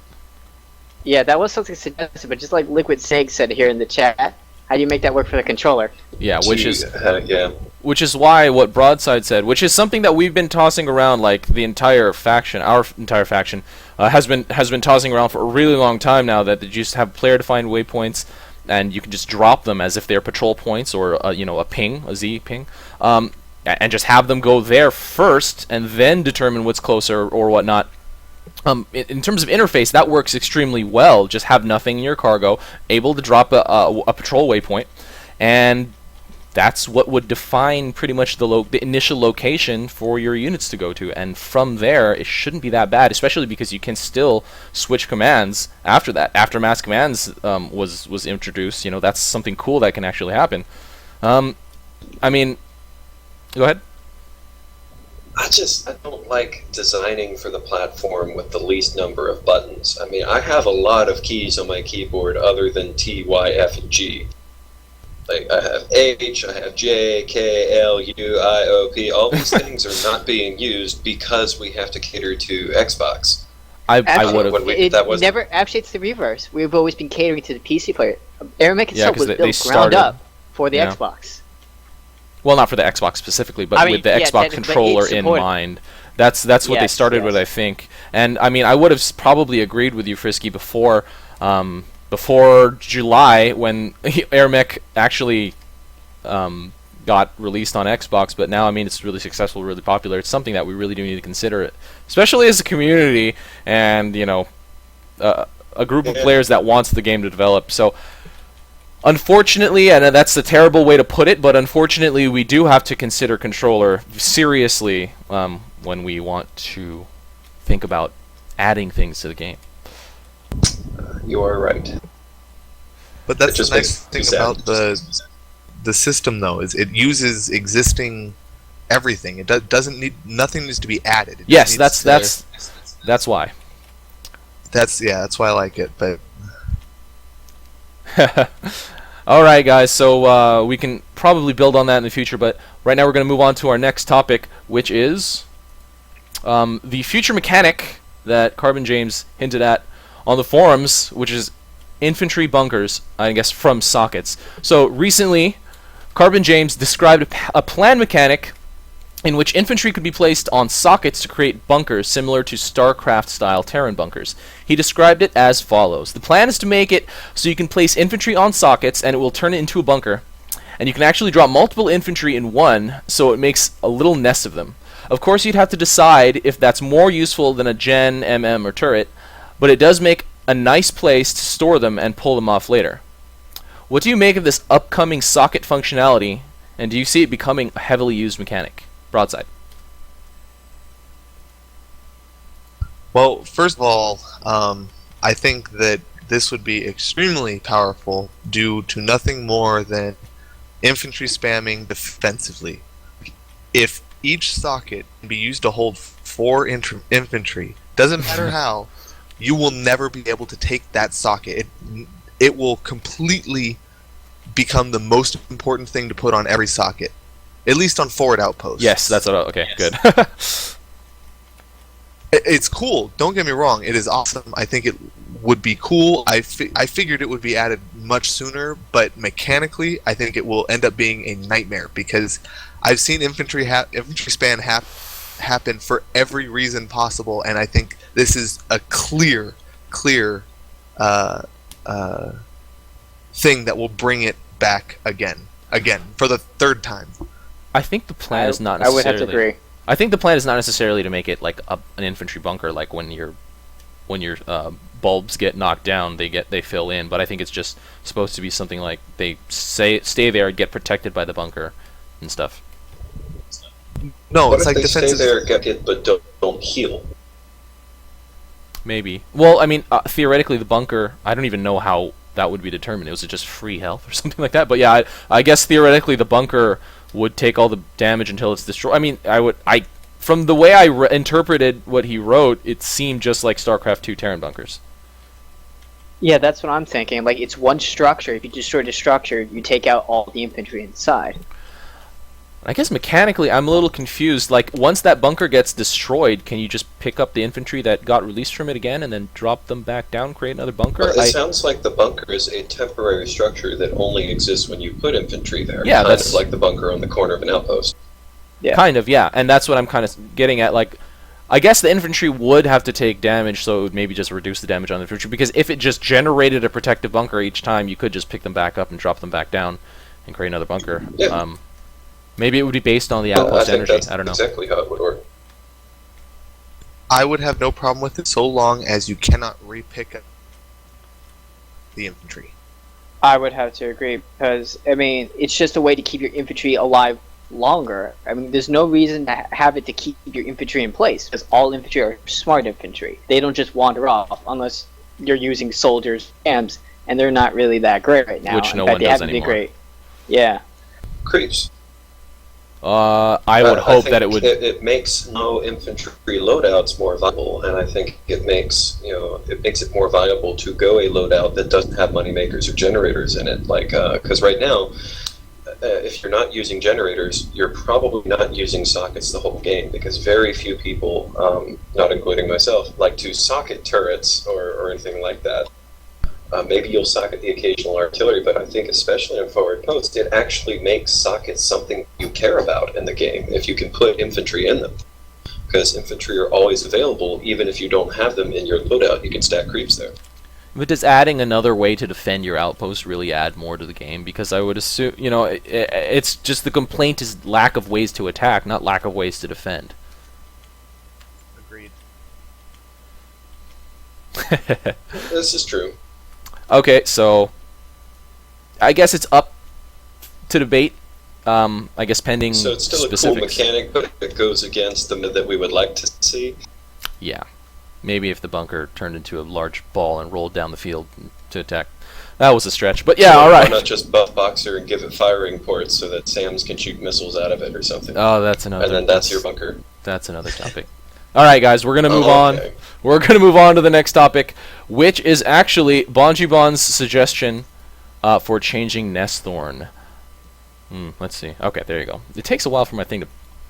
Yeah, that was something suggested, but just like Liquid Seg said here in the chat, how do you make that work for the controller? Yeah, which is yeah. Which is why what Broadside said, which is something that we've been tossing around, like the entire faction, our entire faction, has been tossing around for a really long time now. That you just have player-defined waypoints, and you can just drop them as if they're patrol points or a ping, a Z ping, and just have them go there first, and then determine what's closer or whatnot. In terms of interface, that works extremely well. Just have nothing in your cargo, able to drop a patrol waypoint, and that's what would define pretty much the initial location for your units to go to. And from there, it shouldn't be that bad, especially because you can still switch commands after that. After mass commands was introduced, that's something cool that can actually happen. I mean, go ahead. I don't like designing for the platform with the least number of buttons. I mean, I have a lot of keys on my keyboard other than T, Y, F, and G. Like, I have H, I have J, K, L, U, I, O, P. All these things are not being used because we have to cater to Xbox. I would have. Actually, it's the reverse. We've always been catering to the PC player. AirMech itself was they built started, ground up for the Xbox. Well, not for the Xbox specifically, but with the Xbox controller in mind. That's what they started with, I think. And I mean, I would have probably agreed with you, Frisky, before July when AirMech actually got released on Xbox. But now, I mean, it's really successful, really popular. It's something that we really do need to consider it, especially as a community and a group of players that wants the game to develop. So. Unfortunately, and that's a terrible way to put it, but unfortunately we do have to consider controller seriously when we want to think about adding things to the game. You are right. But that's the nice thing about the system, though, is it uses existing everything. It doesn't need, nothing needs to be added. Yes, that's why. That's why I like it, but. Alright guys, so we can probably build on that in the future, but right now we're going to move on to our next topic, which is the future mechanic that Carbon James hinted at on the forums, which is infantry bunkers, I guess, from sockets. So recently, Carbon James described a plan mechanic in which infantry could be placed on sockets to create bunkers similar to StarCraft-style Terran bunkers. He described it as follows. The plan is to make it so you can place infantry on sockets and it will turn it into a bunker. And you can actually drop multiple infantry in one, so it makes a little nest of them. Of course, you'd have to decide if that's more useful than a gen, MM, or turret, but it does make a nice place to store them and pull them off later. What do you make of this upcoming socket functionality, and do you see it becoming a heavily used mechanic? Broadside. Well, first of all, I think that this would be extremely powerful due to nothing more than infantry spamming defensively. If each socket can be used to hold 4 infantry, doesn't matter how, you will never be able to take that socket. It will completely become the most important thing to put on every socket. At least on forward outposts. Yes, that's what. Okay, Yes. good. It's cool. Don't get me wrong. It is awesome. I think it would be cool. I figured it would be added much sooner, but mechanically, I think it will end up being a nightmare because I've seen infantry span happen for every reason possible, and I think this is a clear thing that will bring it back again. again for the third time. I think the plan is not I would necessarily. have to agree. I think the plan is not necessarily to make it like an infantry bunker, like when your bulbs get knocked down, they fill in. But I think it's just supposed to be something like they stay there, get protected by the bunker, and stuff. No, What it's if like they stay defenses. there, get hit, but don't heal? Maybe. Well, I mean, theoretically, the bunker. I don't even know how that would be determined. Was it just free health or something like that? But yeah, I guess theoretically the bunker would take all the damage until it's destroyed. I mean, from the way I interpreted what he wrote, it seemed just like StarCraft 2 Terran bunkers. Yeah, that's what I'm thinking. Like, it's one structure. If you destroy the structure, you take out all the infantry inside. I guess mechanically, I'm a little confused. Like, once that bunker gets destroyed, can you just pick up the infantry that got released from it again and then drop them back down, create another bunker? Well, it sounds like the bunker is a temporary structure that only exists when you put infantry there. Yeah, kind that's of like the bunker on the corner of an outpost. Yeah. Kind of, yeah. And that's what I'm kind of getting at. Like, I guess the infantry would have to take damage, so it would maybe just reduce the damage on the infantry. Because if it just generated a protective bunker each time, you could just pick them back up and drop them back down and create another bunker. Yeah. Maybe it would be based on the outpost energy. That's I don't know. exactly how it would work. I would have no problem with it so long as you cannot repick up the infantry. I would have to agree because, I mean, it's just a way to keep your infantry alive longer. I mean, there's no reason to have it to keep your infantry in place because all infantry are smart infantry. They don't just wander off unless you're using soldiers, camps, and they're not really that great right now. Which no In fact, one they does haven't been anymore. great. Yeah. Creeps. I would hope that it would. It makes no infantry loadouts more viable, and I think it makes it more viable to go a loadout that doesn't have moneymakers or generators in it. Like, because right now, if you're not using generators, you're probably not using sockets the whole game because very few people, not including myself, like to socket turrets or anything like that. Maybe you'll socket the occasional artillery, but I think especially in forward post, it actually makes sockets something you care about in the game if you can put infantry in them. Because infantry are always available, even if you don't have them in your loadout, you can stack creeps there. But does adding another way to defend your outpost really add more to the game? Because I would assume, it's just the complaint is lack of ways to attack, not lack of ways to defend. Agreed. This is true. Okay, so I guess it's up to debate. I guess pending So it's still specifics. a cool mechanic, but it goes against the mid that we would like to see. Yeah, maybe if the bunker turned into a large ball and rolled down the field to attack, that was a stretch. But yeah, all right. Why not just buff Boxer and give it firing ports so that Sams can shoot missiles out of it or something? Oh, that's another. And then that's your bunker. That's another topic. All right, guys, we're gonna move on. Okay. We're gonna move on to the next topic, which is actually BonGeBon's suggestion for changing Nesthorn. Let's see. Okay, there you go. It takes a while for my thing to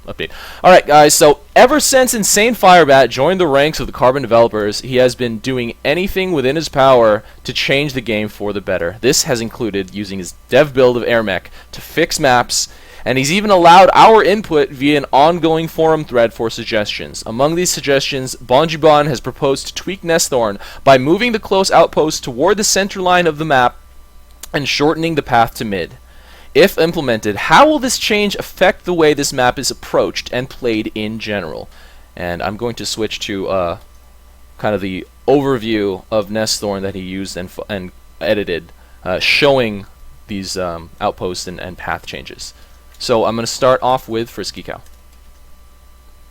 update. All right, guys. So ever since Insane Firebat joined the ranks of the Carbon developers, he has been doing anything within his power to change the game for the better. This has included using his dev build of AirMech to fix maps. And he's even allowed our input via an ongoing forum thread for suggestions. Among these suggestions, BonGeBon has proposed to tweak Nesthorn by moving the close outpost toward the center line of the map and shortening the path to mid. If implemented, how will this change affect the way this map is approached and played in general? And I'm going to switch to kind of the overview of Nesthorn that he used and edited, showing these outposts and path changes. So I'm going to start off with FriskyCow.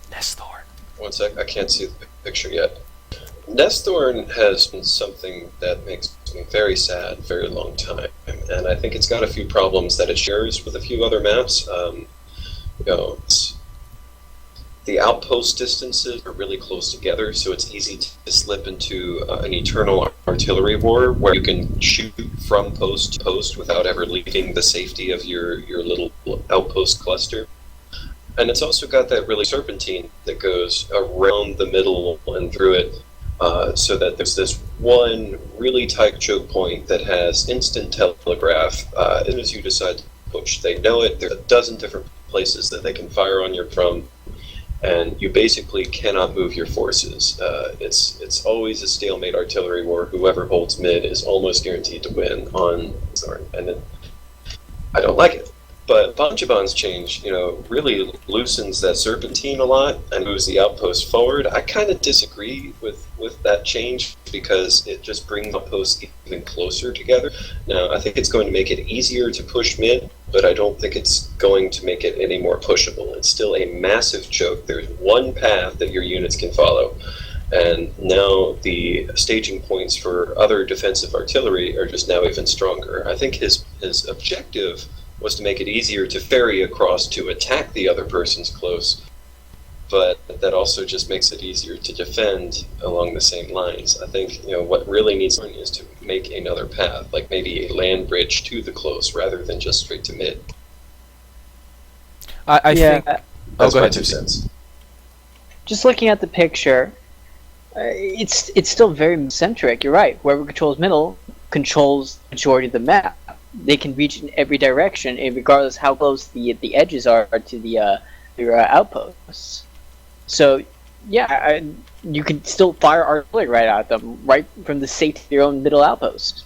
Nesthorn. One sec, I can't see the picture yet. Nesthorn has been something that makes me very sad, very long time, and I think it's got a few problems that it shares with a few other maps. The outpost distances are really close together, so it's easy to slip into an eternal artillery war where you can shoot from post to post without ever leaving the safety of your little outpost cluster. And it's also got that really serpentine that goes around the middle and through it, so that there's this one really tight choke point that has instant telegraph. As soon as you decide to push, they know it. There's a dozen different places that they can fire on you from. And you basically cannot move your forces. It's always a stalemate artillery war. Whoever holds mid is almost guaranteed to win on Nesthorn, and I don't like it. But BonGeBon's change, really loosens that serpentine a lot and moves the outpost forward. I kind of disagree with that change because it just brings outposts even closer together. Now, I think it's going to make it easier to push mid, but I don't think it's going to make it any more pushable. It's still a massive choke. There's one path that your units can follow. And now the staging points for other defensive artillery are just now even stronger. I think his objective was to make it easier to ferry across to attack the other person's close, but that also just makes it easier to defend along the same lines. I think what really needs to is to make another path, like maybe a land bridge to the close rather than just straight to mid. I think. That's go my ahead. 2 cents. Just looking at the picture, it's still very centric. You're right. Whoever controls middle controls the majority of the map. They can reach in every direction, and regardless how close the edges are to your outposts. So, yeah, you can still fire artillery right at them, right from the safety of your own middle outpost.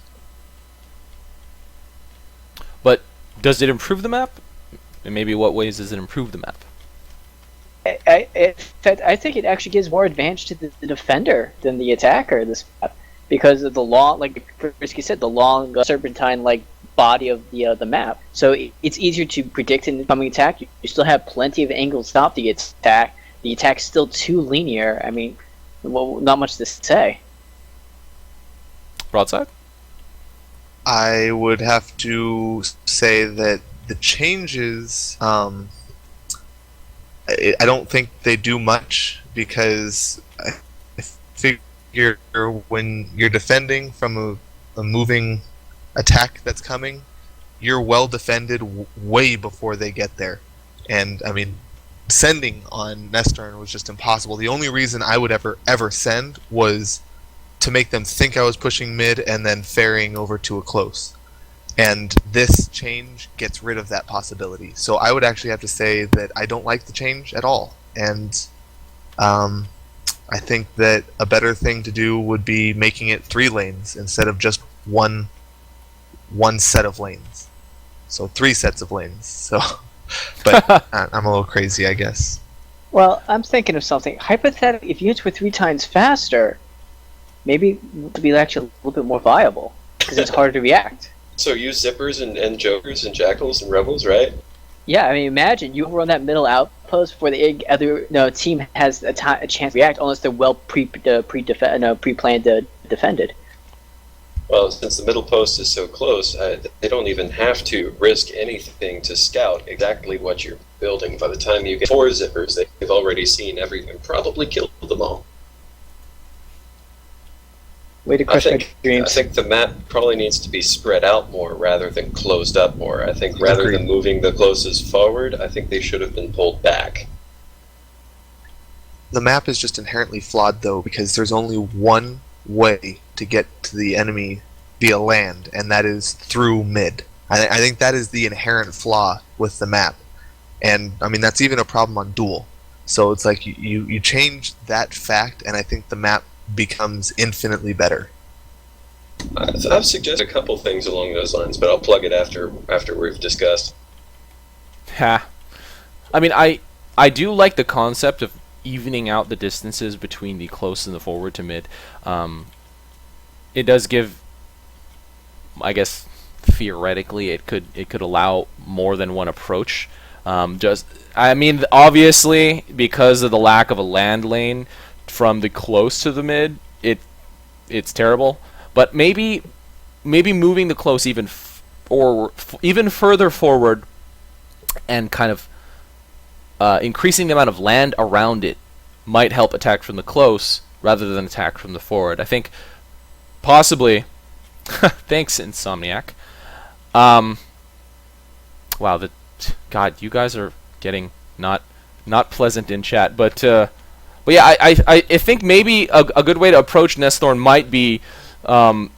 But does it improve the map? And maybe what ways does it improve the map? I think it actually gives more advantage to the defender than the attacker this map, because of the long, like Frisky said, the long serpentine body of the map. So it's easier to predict an incoming attack. You still have plenty of angles to stop the attack. The attack's still too linear. I mean, well, not much to say. Broadside? I would have to say that the changes, I don't think they do much, because I figure when you're defending from a moving attack that's coming, you're well defended way before they get there. And I mean, sending on Nesthorn was just impossible. The only reason I would ever send was to make them think I was pushing mid and then ferrying over to a close. And this change gets rid of that possibility. So I would actually have to say that I don't like the change at all. And I think that a better thing to do would be making it 3 lanes instead of just one set of lanes. So 3 sets of lanes. So, but I'm a little crazy, I guess. Well, I'm thinking of something. Hypothetically, if units were 3 times faster, maybe it would be actually a little bit more viable, because it's harder to react. So use zippers and jokers and jackals and rebels, right? Yeah, I mean, imagine you run that middle outpost before the other team has a chance to react, unless they're well pre-planned defended. Well, since the middle post is so close, they don't even have to risk anything to scout exactly what you're building. By the time you get 4 zippers, they've already seen everything, probably killed them all. Way to crush my dreams. I think the map probably needs to be spread out more rather than closed up more. I think rather than moving the closest forward, I think they should have been pulled back. The map is just inherently flawed, though, because there's only one way to get to the enemy via land, and that is through mid. I think that is the inherent flaw with the map. And, I mean, that's even a problem on duel. So it's like you change that fact, and I think the map becomes infinitely better. I've suggested a couple things along those lines, but I'll plug it after we've discussed. Ha. I mean, I do like the concept of evening out the distances between the close and the forward to mid. It does give, I guess, theoretically, it could allow more than one approach. I mean, obviously, because of the lack of a land lane from the close to the mid, it's terrible. But maybe moving the close even further forward and kind of increasing the amount of land around it might help attack from the close rather than attack from the forward. I think possibly. Thanks, Insomniac. Wow, God, you guys are getting not pleasant in chat, but yeah, I think maybe a good way to approach Nesthorn might be to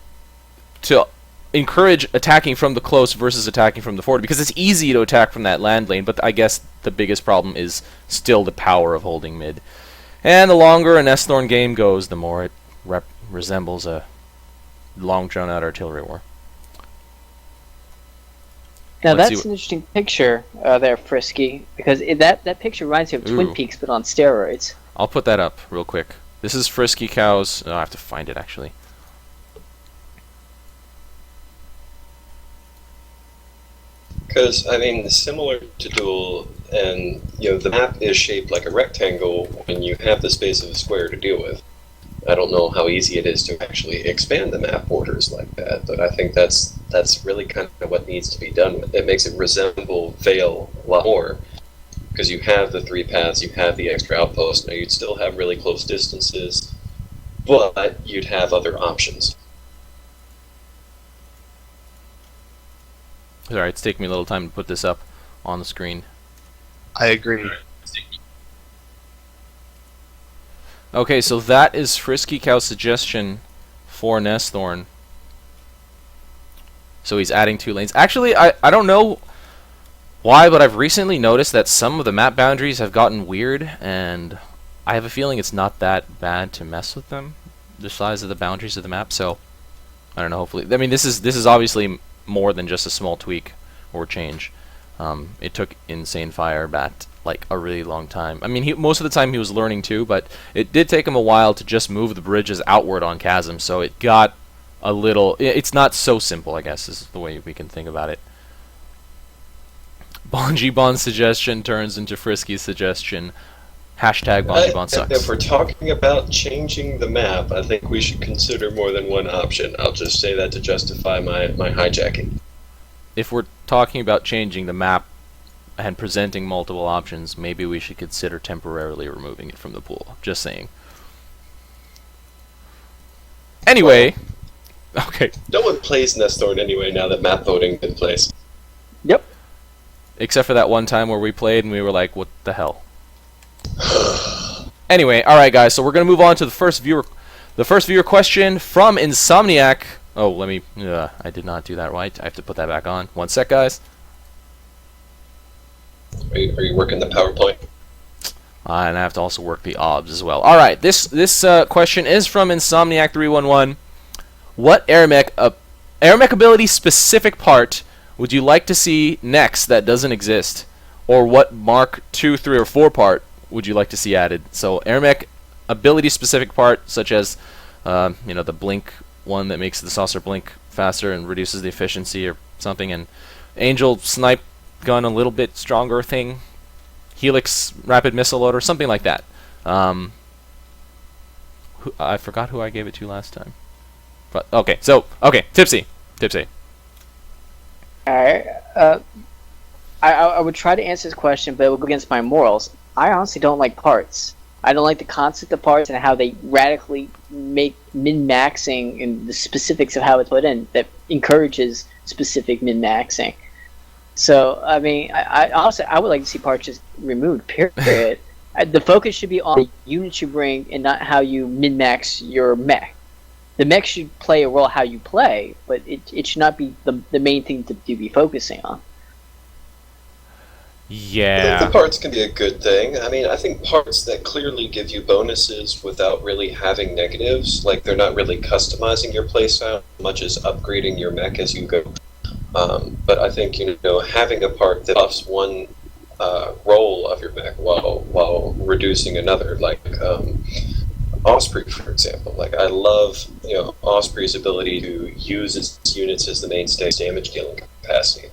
encourage attacking from the close versus attacking from the forward, because it's easy to attack from that land lane, but I guess the biggest problem is still the power of holding mid. And the longer a Nesthorn game goes, the more it resembles a long drawn out artillery war. Now Let's that's see an interesting picture there, Frisky, because that picture reminds me of Twin Ooh. Peaks, but on steroids. I'll put that up real quick. This is FriskyCow's. Oh, I have to find it actually. Because, I mean, similar to Duel, and, the map is shaped like a rectangle when you have the space of a square to deal with. I don't know how easy it is to actually expand the map borders like that, but I think that's really kind of what needs to be done with it. It makes it resemble Veil a lot more, because you have the 3 paths, you have the extra outpost. Now, you'd still have really close distances, but you'd have other options. Sorry, it's taking me a little time to put this up on the screen. I agree. Okay, so that is FriskyCow's suggestion for Nesthorn. So he's adding 2 lanes. Actually, I don't know why, but I've recently noticed that some of the map boundaries have gotten weird, and I have a feeling it's not that bad to mess with them, the size of the boundaries of the map. So I don't know. Hopefully, I mean, this is obviously more than just a small tweak or change. It took Insane Firebat like a really long time. I mean, most of the time he was learning too, but it did take him a while to just move the bridges outward on Chasm, so it got a little... It's not so simple, I guess, is the way we can think about it. BonGeBon's suggestion turns into Frisky's suggestion. Hashtag BonGeBon sucks. If we're talking about changing the map, I think we should consider more than one option. I'll just say that to justify my hijacking. If we're talking about changing the map and presenting multiple options, maybe we should consider temporarily removing it from the pool. Just saying. Anyway, okay. No one plays Nesthorn anyway now that map voting took place. Yep. Except for that one time where we played and we were like, what the hell? Anyway, alright guys, so we're going to move on to the first viewer question from Insomniac. Oh, let me... I did not do that right. I have to put that back on. One sec, guys. Are you working the PowerPoint? And I have to also work the OBS as well. Alright, this question is from Insomniac311. What AirMech ability specific part would you like to see next that doesn't exist? Or what Mark 2, 3, or 4 part would you like to see added? So AirMech ability specific part, such as the blink one that makes the saucer blink faster and reduces the efficiency or something, and Angel snipe gun a little bit stronger thing, Helix rapid missile loader, something like that. I forgot who I gave it to last time. But okay, Tipsy. Alright, I would try to answer this question, but it would go against my morals. I honestly don't like parts. I don't like the concept of parts and how they radically make min-maxing and the specifics of how it's put in that encourages specific min-maxing. So, I mean, I honestly, I would like to see parts just removed, period. The focus should be on the units you bring and not how you min-max your mech. The mech should play a role how you play, but it should not be the main thing to be focusing on. Yeah. I think the parts can be a good thing. I mean, I think parts that clearly give you bonuses without really having negatives, like they're not really customizing your playstyle as much as upgrading your mech as you go. But I think, having a part that buffs one role of your mech while reducing another, like Osprey, for example. Like, I love, Osprey's ability to use its units as the mainstay damage dealing capacity.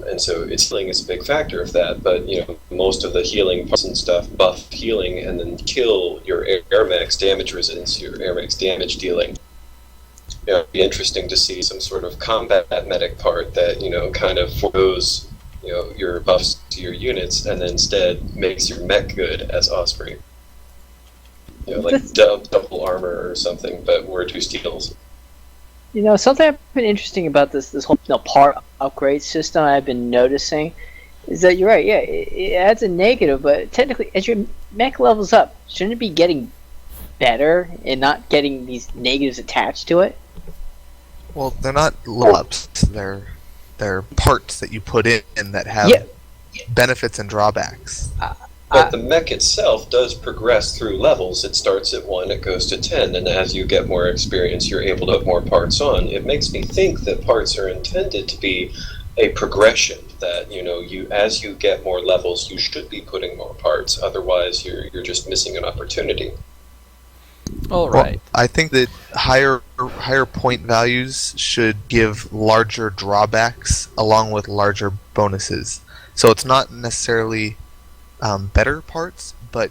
And so its healing is a big factor of that, but most of the healing parts and stuff buff healing and then kill your AirMech's damage resistance, your AirMech's damage dealing. It'd be interesting to see some sort of combat medic part that, kind of forgoes, your buffs to your units and then instead makes your mech good as Osprey. Like double armor or something, but wear 2 steels. Something I've been interesting about this whole part upgrade system I've been noticing is that you're right, yeah, it adds a negative, but technically as your mech levels up, shouldn't it be getting better and not getting these negatives attached to it? Well, they're not level ups. They're parts that you put in that have benefits and drawbacks. But the mech itself does progress through levels. It starts at 1, it goes to 10, and as you get more experience, you're able to put more parts on. It makes me think that parts are intended to be a progression that you as you get more levels, you should be putting more parts. Otherwise, you're just missing an opportunity. All right. Well, I think that higher point values should give larger drawbacks along with larger bonuses. So it's not necessarily better parts, but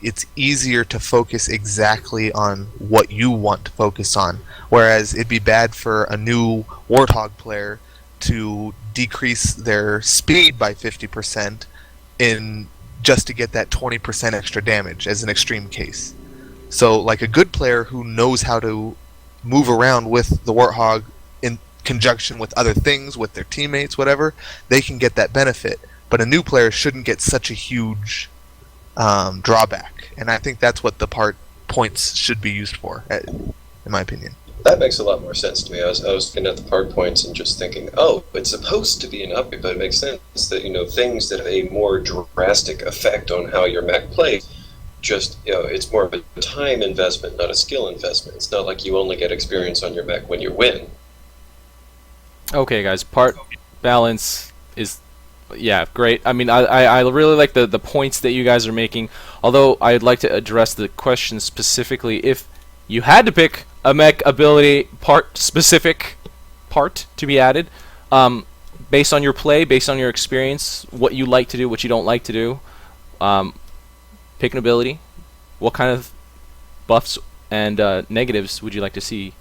it's easier to focus exactly on what you want to focus on. Whereas it'd be bad for a new Warthog player to decrease their speed by 50% in just to get that 20% extra damage as an extreme case. So, like a good player who knows how to move around with the Warthog in conjunction with other things, with their teammates, whatever, they can get that benefit. But a new player shouldn't get such a huge drawback. And I think that's what the part points should be used for, in my opinion. That makes a lot more sense to me. I was looking at the part points and just thinking, oh, it's supposed to be an upgrade, but it makes sense that, things that have a more drastic effect on how your mech plays, just, it's more of a time investment, not a skill investment. It's not like you only get experience on your mech when you win. Okay, guys, part balance is, yeah, great. I mean, I really like the points that you guys are making, although I'd like to address the question specifically. If you had to pick a mech ability specific part to be added, based on your play, based on your experience, what you like to do, what you don't like to do, pick an ability. What kind of buffs and negatives would you like to see?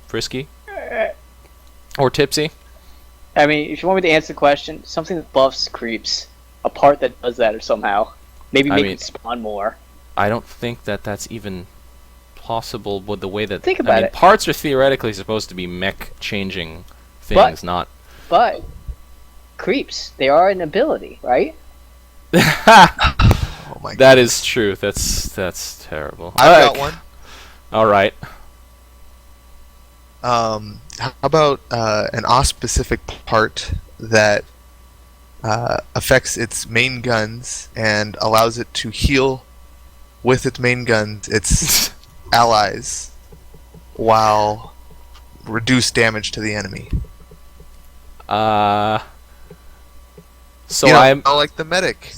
Frisky? Or Tipsy? I mean, if you want me to answer the question, something that buffs creeps. A part that does that or somehow. Maybe make it spawn more. I don't think that that's even possible with the way that... Think about it. Parts are theoretically supposed to be mech-changing things, not... But creeps, they are an ability, right? Oh my God. That is true. That's terrible. I've got one. All right. How about an AW-specific part that affects its main guns and allows it to heal with its main guns its allies while reduce damage to the enemy? So I like the medic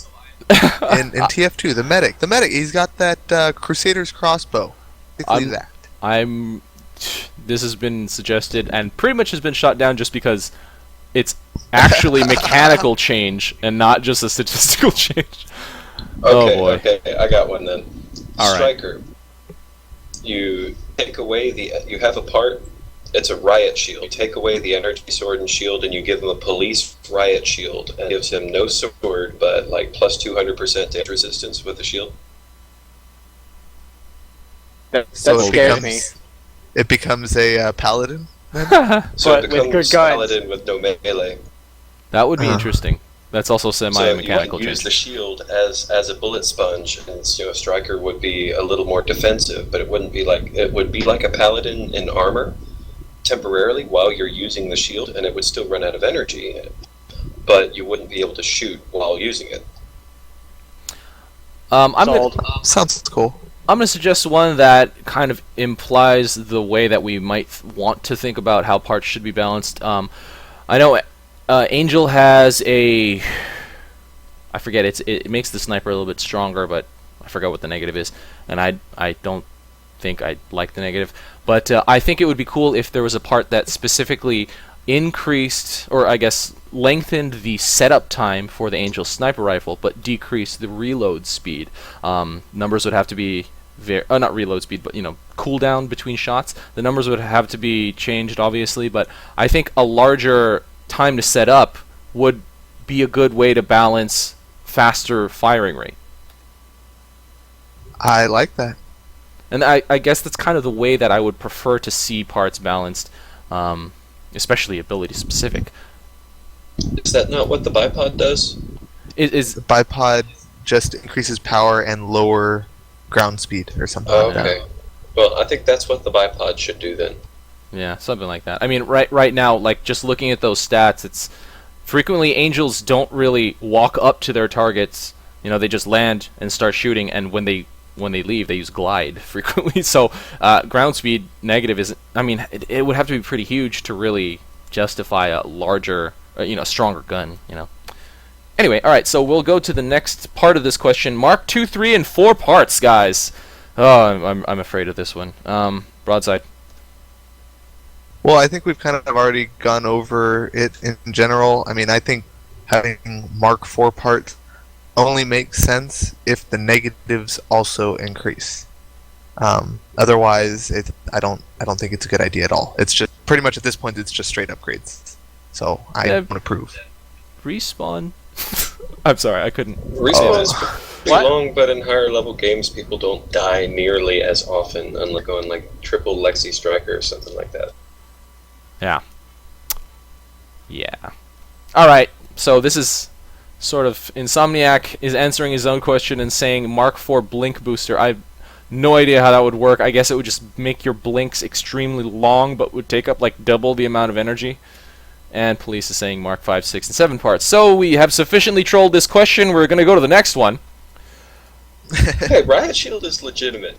in TF2. The medic, he's got that Crusader's crossbow. This has been suggested and pretty much has been shot down just because it's actually mechanical change and not just a statistical change. Okay, oh boy. Okay, I got one then. All Striker. Right. You take away you have a part, it's a riot shield. You take away the energy sword and shield and you give him a police riot shield, and it gives him no sword but like plus 200% damage resistance with the shield. That scares me. It becomes a paladin? So it becomes paladin with no melee. That would be interesting. That's also semi-mechanical change. Use the shield as a bullet sponge, and Striker would be a little more defensive, but it would be like a paladin in armor temporarily while you're using the shield, and it would still run out of energy, but you wouldn't be able to shoot while using it. Sounds cool. I'm going to suggest one that kind of implies the way that we might want to think about how parts should be balanced. I know Angel has I forget, it makes the sniper a little bit stronger, but I forgot what the negative is, and I don't think I like the negative. But I think it would be cool if there was a part that specifically increased, or I guess lengthened the setup time for the Angel sniper rifle, but decreased the reload speed. Numbers would have to be not reload speed, but cooldown between shots. The numbers would have to be changed, obviously, but I think a larger time to set up would be a good way to balance faster firing rate. I like that. And I guess that's kind of the way that I would prefer to see parts balanced, especially ability specific. Is that not what the bipod does? The bipod just increases power and lower ground speed or something like that. Okay. Well, I think that's what the bipod should do then. Yeah, something like that. I mean, right now, like just looking at those stats, it's frequently Angels don't really walk up to their targets. They just land and start shooting, and when they leave, they use glide frequently. So ground speed negative isn't. I mean, it would have to be pretty huge to really justify a larger, stronger gun. Anyway, all right. So we'll go to the next part of this question. Mark 2, 3, and 4 parts, guys. Oh, I'm afraid of this one. Broadside. Well, I think we've kind of already gone over it in general. I mean, I think having Mark 4 parts only makes sense if the negatives also increase. Otherwise, I don't think it's a good idea at all. It's just pretty much at this point, it's just straight upgrades. So I don't approve. Respawn. I'm sorry, I couldn't. Respawn is pretty long, but in higher level games, people don't die nearly as often, unlike on like triple Lexi Striker or something like that. Yeah. All right. So this is sort of Insomniac is answering his own question and saying Mark IV Blink Booster. I have no idea how that would work. I guess it would just make your blinks extremely long, but would take up like double the amount of energy. And Police is saying Mark 5, 6, and 7 parts. So we have sufficiently trolled this question. We're going to go to the next one. Hey, Riot Shield is legitimate.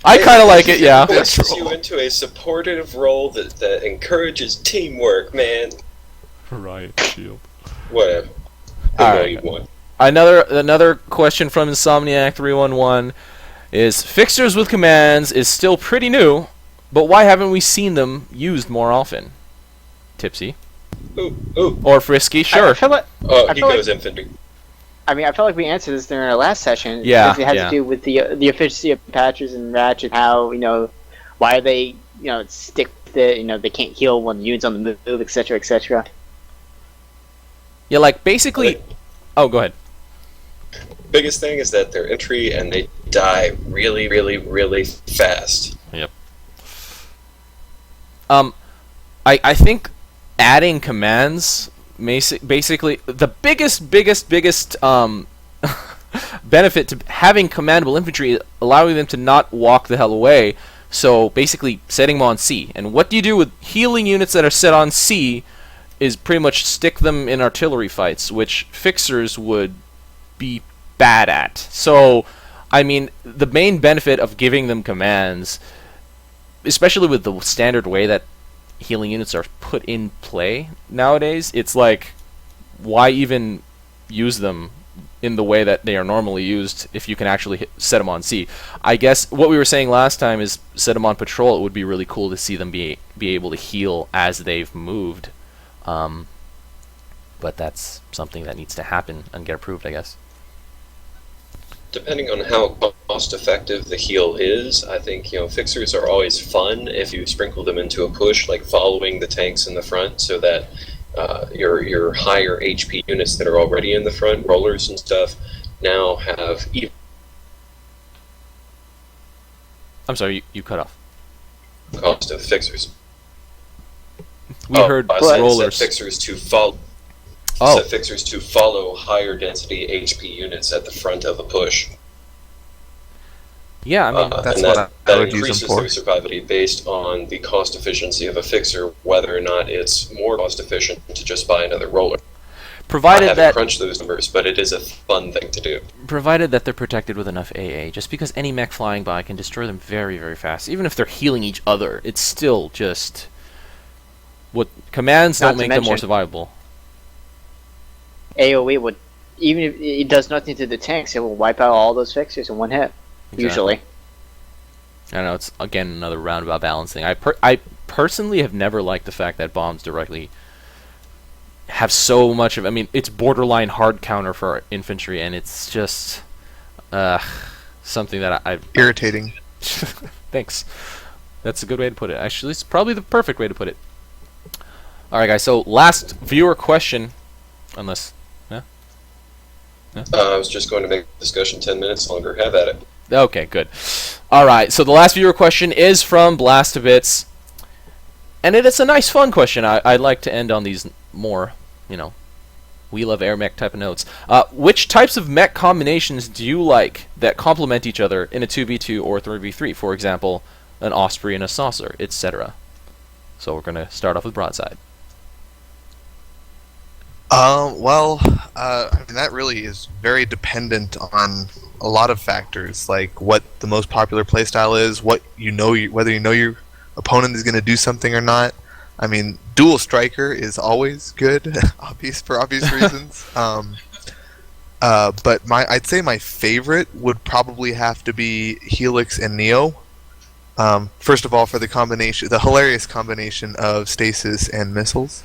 I kind of like it, yeah. It forces you into a supportive role that encourages teamwork, man. Riot Shield. Whatever. All right. You want. Another question from Insomniac 311 is fixers with commands is still pretty new, but why haven't we seen them used more often? Tipsy. Ooh. Or Frisky, sure. I feel like, He goes Infantry. I mean, I felt like we answered this during our last session. Yeah, because it had to do with the efficiency of patches and ratchet. How why they stick with it. They can't heal when the unit's on the move, etc., etc. Yeah, like basically. Oh, go ahead. Biggest thing is that they're entry and they die really, really, really fast. Yep. I think adding commands. Basically, the biggest benefit to having commandable infantry is allowing them to not walk the hell away. So basically, setting them on C. And what do you do with healing units that are set on C? Is pretty much stick them in artillery fights, which fixers would be bad at. So, I mean, the main benefit of giving them commands, especially with the standard way that healing units are put in play nowadays, it's like, why even use them in the way that they are normally used if you can actually set them on C? I guess what we were saying last time is set them on patrol. It would be really cool to see them be able to heal as they've moved. But that's something that needs to happen and get approved, I guess. Depending on how cost effective the heal is, I think fixers are always fun if you sprinkle them into a push, like following the tanks in the front, so that your higher HP units that are already in the front, rollers and stuff, now have even. I'm sorry, you cut off. Cost of fixers. We heard rollers. Set fixers to follow. Set fixers to follow higher density HP units at the front of a push. Yeah, I mean that's that would use increases them for. their survivability based on the cost efficiency of a fixer, whether or not it's more cost efficient to just buy another roller. provided I haven't that crunched those numbers, but it is a fun thing to do. provided that they're protected with enough AA. Just because any mech flying by can destroy them very, very fast, even if they're healing each other, it's still just what commands Not don't to make them more mention- survivable. AOE would, even if it does nothing to the tanks, it will wipe out all those fixers in one hit. Exactly. Usually. I know it's again another roundabout balancing. I personally have never liked the fact that bombs directly have so much of. I mean, it's borderline hard counter for infantry, and it's just something that I Irritating. Thanks. That's a good way to put it. Actually, it's probably the perfect way to put it. All right, guys. So last viewer question, unless. I was just going to make the discussion 10 minutes longer. Have at it. Okay, good. All right, so the last viewer question is from Blastabits, and it's a nice, fun question. I'd like to end on these more, we love AirMech type of notes. Which types of mech combinations do you like that complement each other in a 2v2 or 3v3? For example, an Osprey and a Saucer, etc. So we're going to start off with Broadside. I mean, that really is very dependent on a lot of factors, like what the most popular playstyle is, whether you know your opponent is going to do something or not. I mean, dual striker is always good, for obvious reasons. But I'd say my favorite would probably have to be Helix and Neo. First of all, for the hilarious combination of stasis and missiles.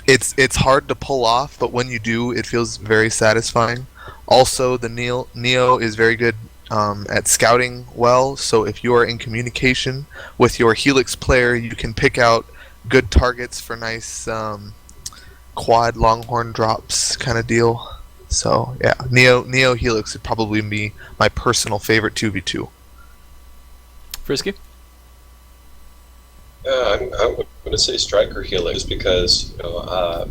It's hard to pull off, but when you do, it feels very satisfying. Also, the Neo is very good at scouting well, so if you are in communication with your Helix player, you can pick out good targets for nice quad Longhorn drops kind of deal. So yeah, Neo Helix would probably be my personal favorite 2v2. Frisky? I'm going to say Striker Helix because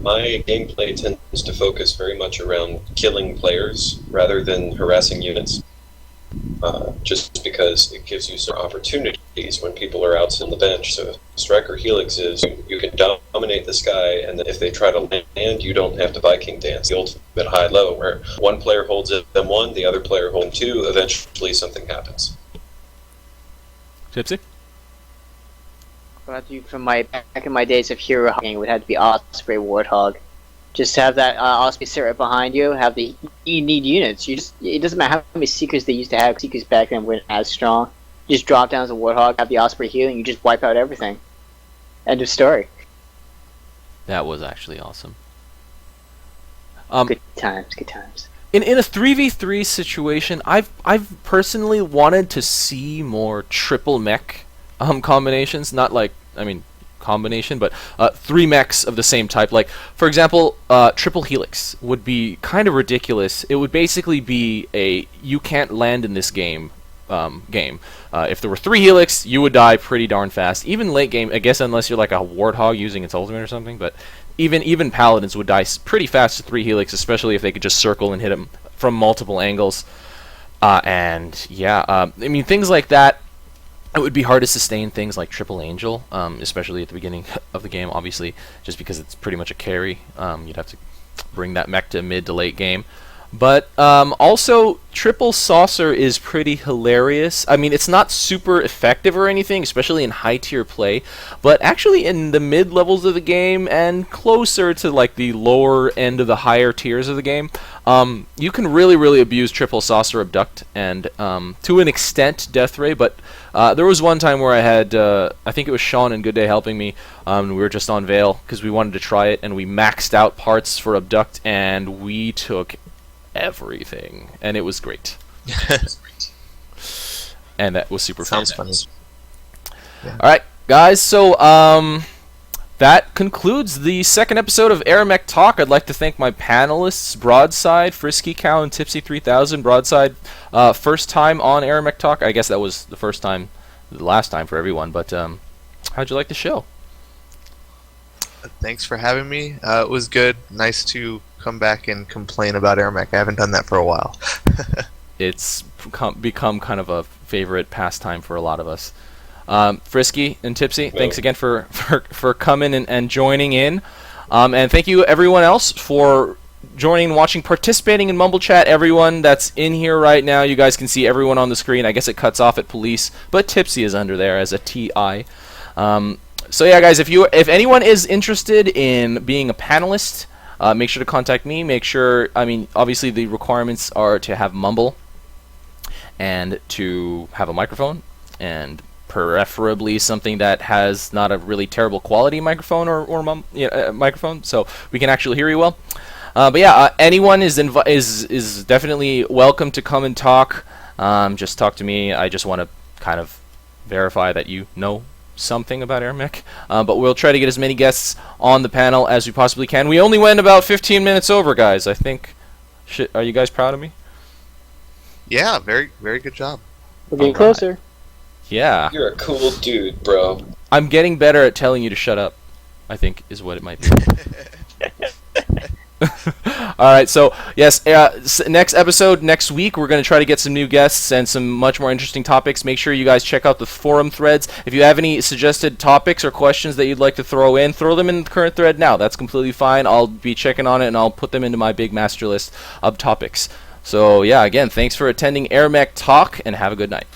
my gameplay tends to focus very much around killing players rather than harassing units. Just because it gives you some opportunities when people are out on the bench. So Striker Helix is you can dominate the sky, and then if they try to land, you don't have to Viking dance. The ultimate high-low, where one player holds M1, the other player holds M2, eventually something happens. Gypsy? From back in my days of hero hogging, it would have to be Osprey Warthog. Just have that Osprey sit right behind you. You need units. It doesn't matter how many Seekers they used to have. Seekers back then weren't as strong. You just drop down as a Warthog, have the Osprey healing, you just wipe out everything. End of story. That was actually awesome. Good times. In a 3v3 situation, I've personally wanted to see more triple mech combinations. Not like, combination, but 3 mechs of the same type. Like, for example, triple helix would be kind of ridiculous. It would basically be a you can't land in this game. If there were 3 helix, you would die pretty darn fast. Even late game, I guess, unless you're like a warthog using its ultimate or something. But even paladins would die pretty fast to 3 helix, especially if they could just circle and hit them from multiple angles. Things like that. It would be hard to sustain things like Triple Angel, especially at the beginning of the game, obviously, just because it's pretty much a carry. You'd have to bring that mech to mid to late game. But also, Triple Saucer is pretty hilarious. I mean, it's not super effective or anything, especially in high-tier play, but actually in the mid-levels of the game and closer to like the lower end of the higher tiers of the game, you can really, really abuse Triple Saucer Abduct and, to an extent, Death Ray, but there was one time where I had, I think it was Sean and Good Day helping me, we were just on Veil because we wanted to try it, and we maxed out parts for Abduct, and we took everything, and it was great. And that was super fun. Sounds funny. Yeah. Alright, guys, so that concludes the second episode of AirMech Talk. I'd like to thank my panelists, Broadside, FriskyCow, and Tipsy3000. Broadside, first time on AirMech Talk. I guess that was the last time for everyone, but how'd you like the show? Thanks for having me. It was good. Nice to come back and complain about AirMech. I haven't done that for a while. It's become kind of a favorite pastime for a lot of us. Frisky and Tipsy, thanks again for coming and joining in. And thank you everyone else for joining, watching, participating in Mumble Chat. Everyone that's in here right now, you guys can see everyone on the screen. I guess it cuts off at police, but Tipsy is under there as a TI. So yeah, guys, if anyone is interested in being a panelist, make sure to contact me. Make sure, obviously the requirements are to have Mumble and to have a microphone, and preferably something that has not a really terrible quality microphone or microphone, so we can actually hear you well. But yeah, anyone is definitely welcome to come and talk. Just talk to me. I just want to kind of verify that you know something about AirMech, but we'll try to get as many guests on the panel as we possibly can. We only went about 15 minutes over, guys. I think. Are you guys proud of me? Yeah, very, very good job. We're getting closer. Yeah. You're a cool dude, bro. I'm getting better at telling you to shut up, I think is what it might be. Alright, so yes, next episode next week we're going to try to get some new guests and some much more interesting topics. Make sure you guys check out the forum threads. If you have any suggested topics or questions that you'd like to throw them in the current thread now. That's completely fine. I'll be checking on it and I'll put them into my big master list of topics. So yeah, again, thanks for attending AirMech Talk and have a good night.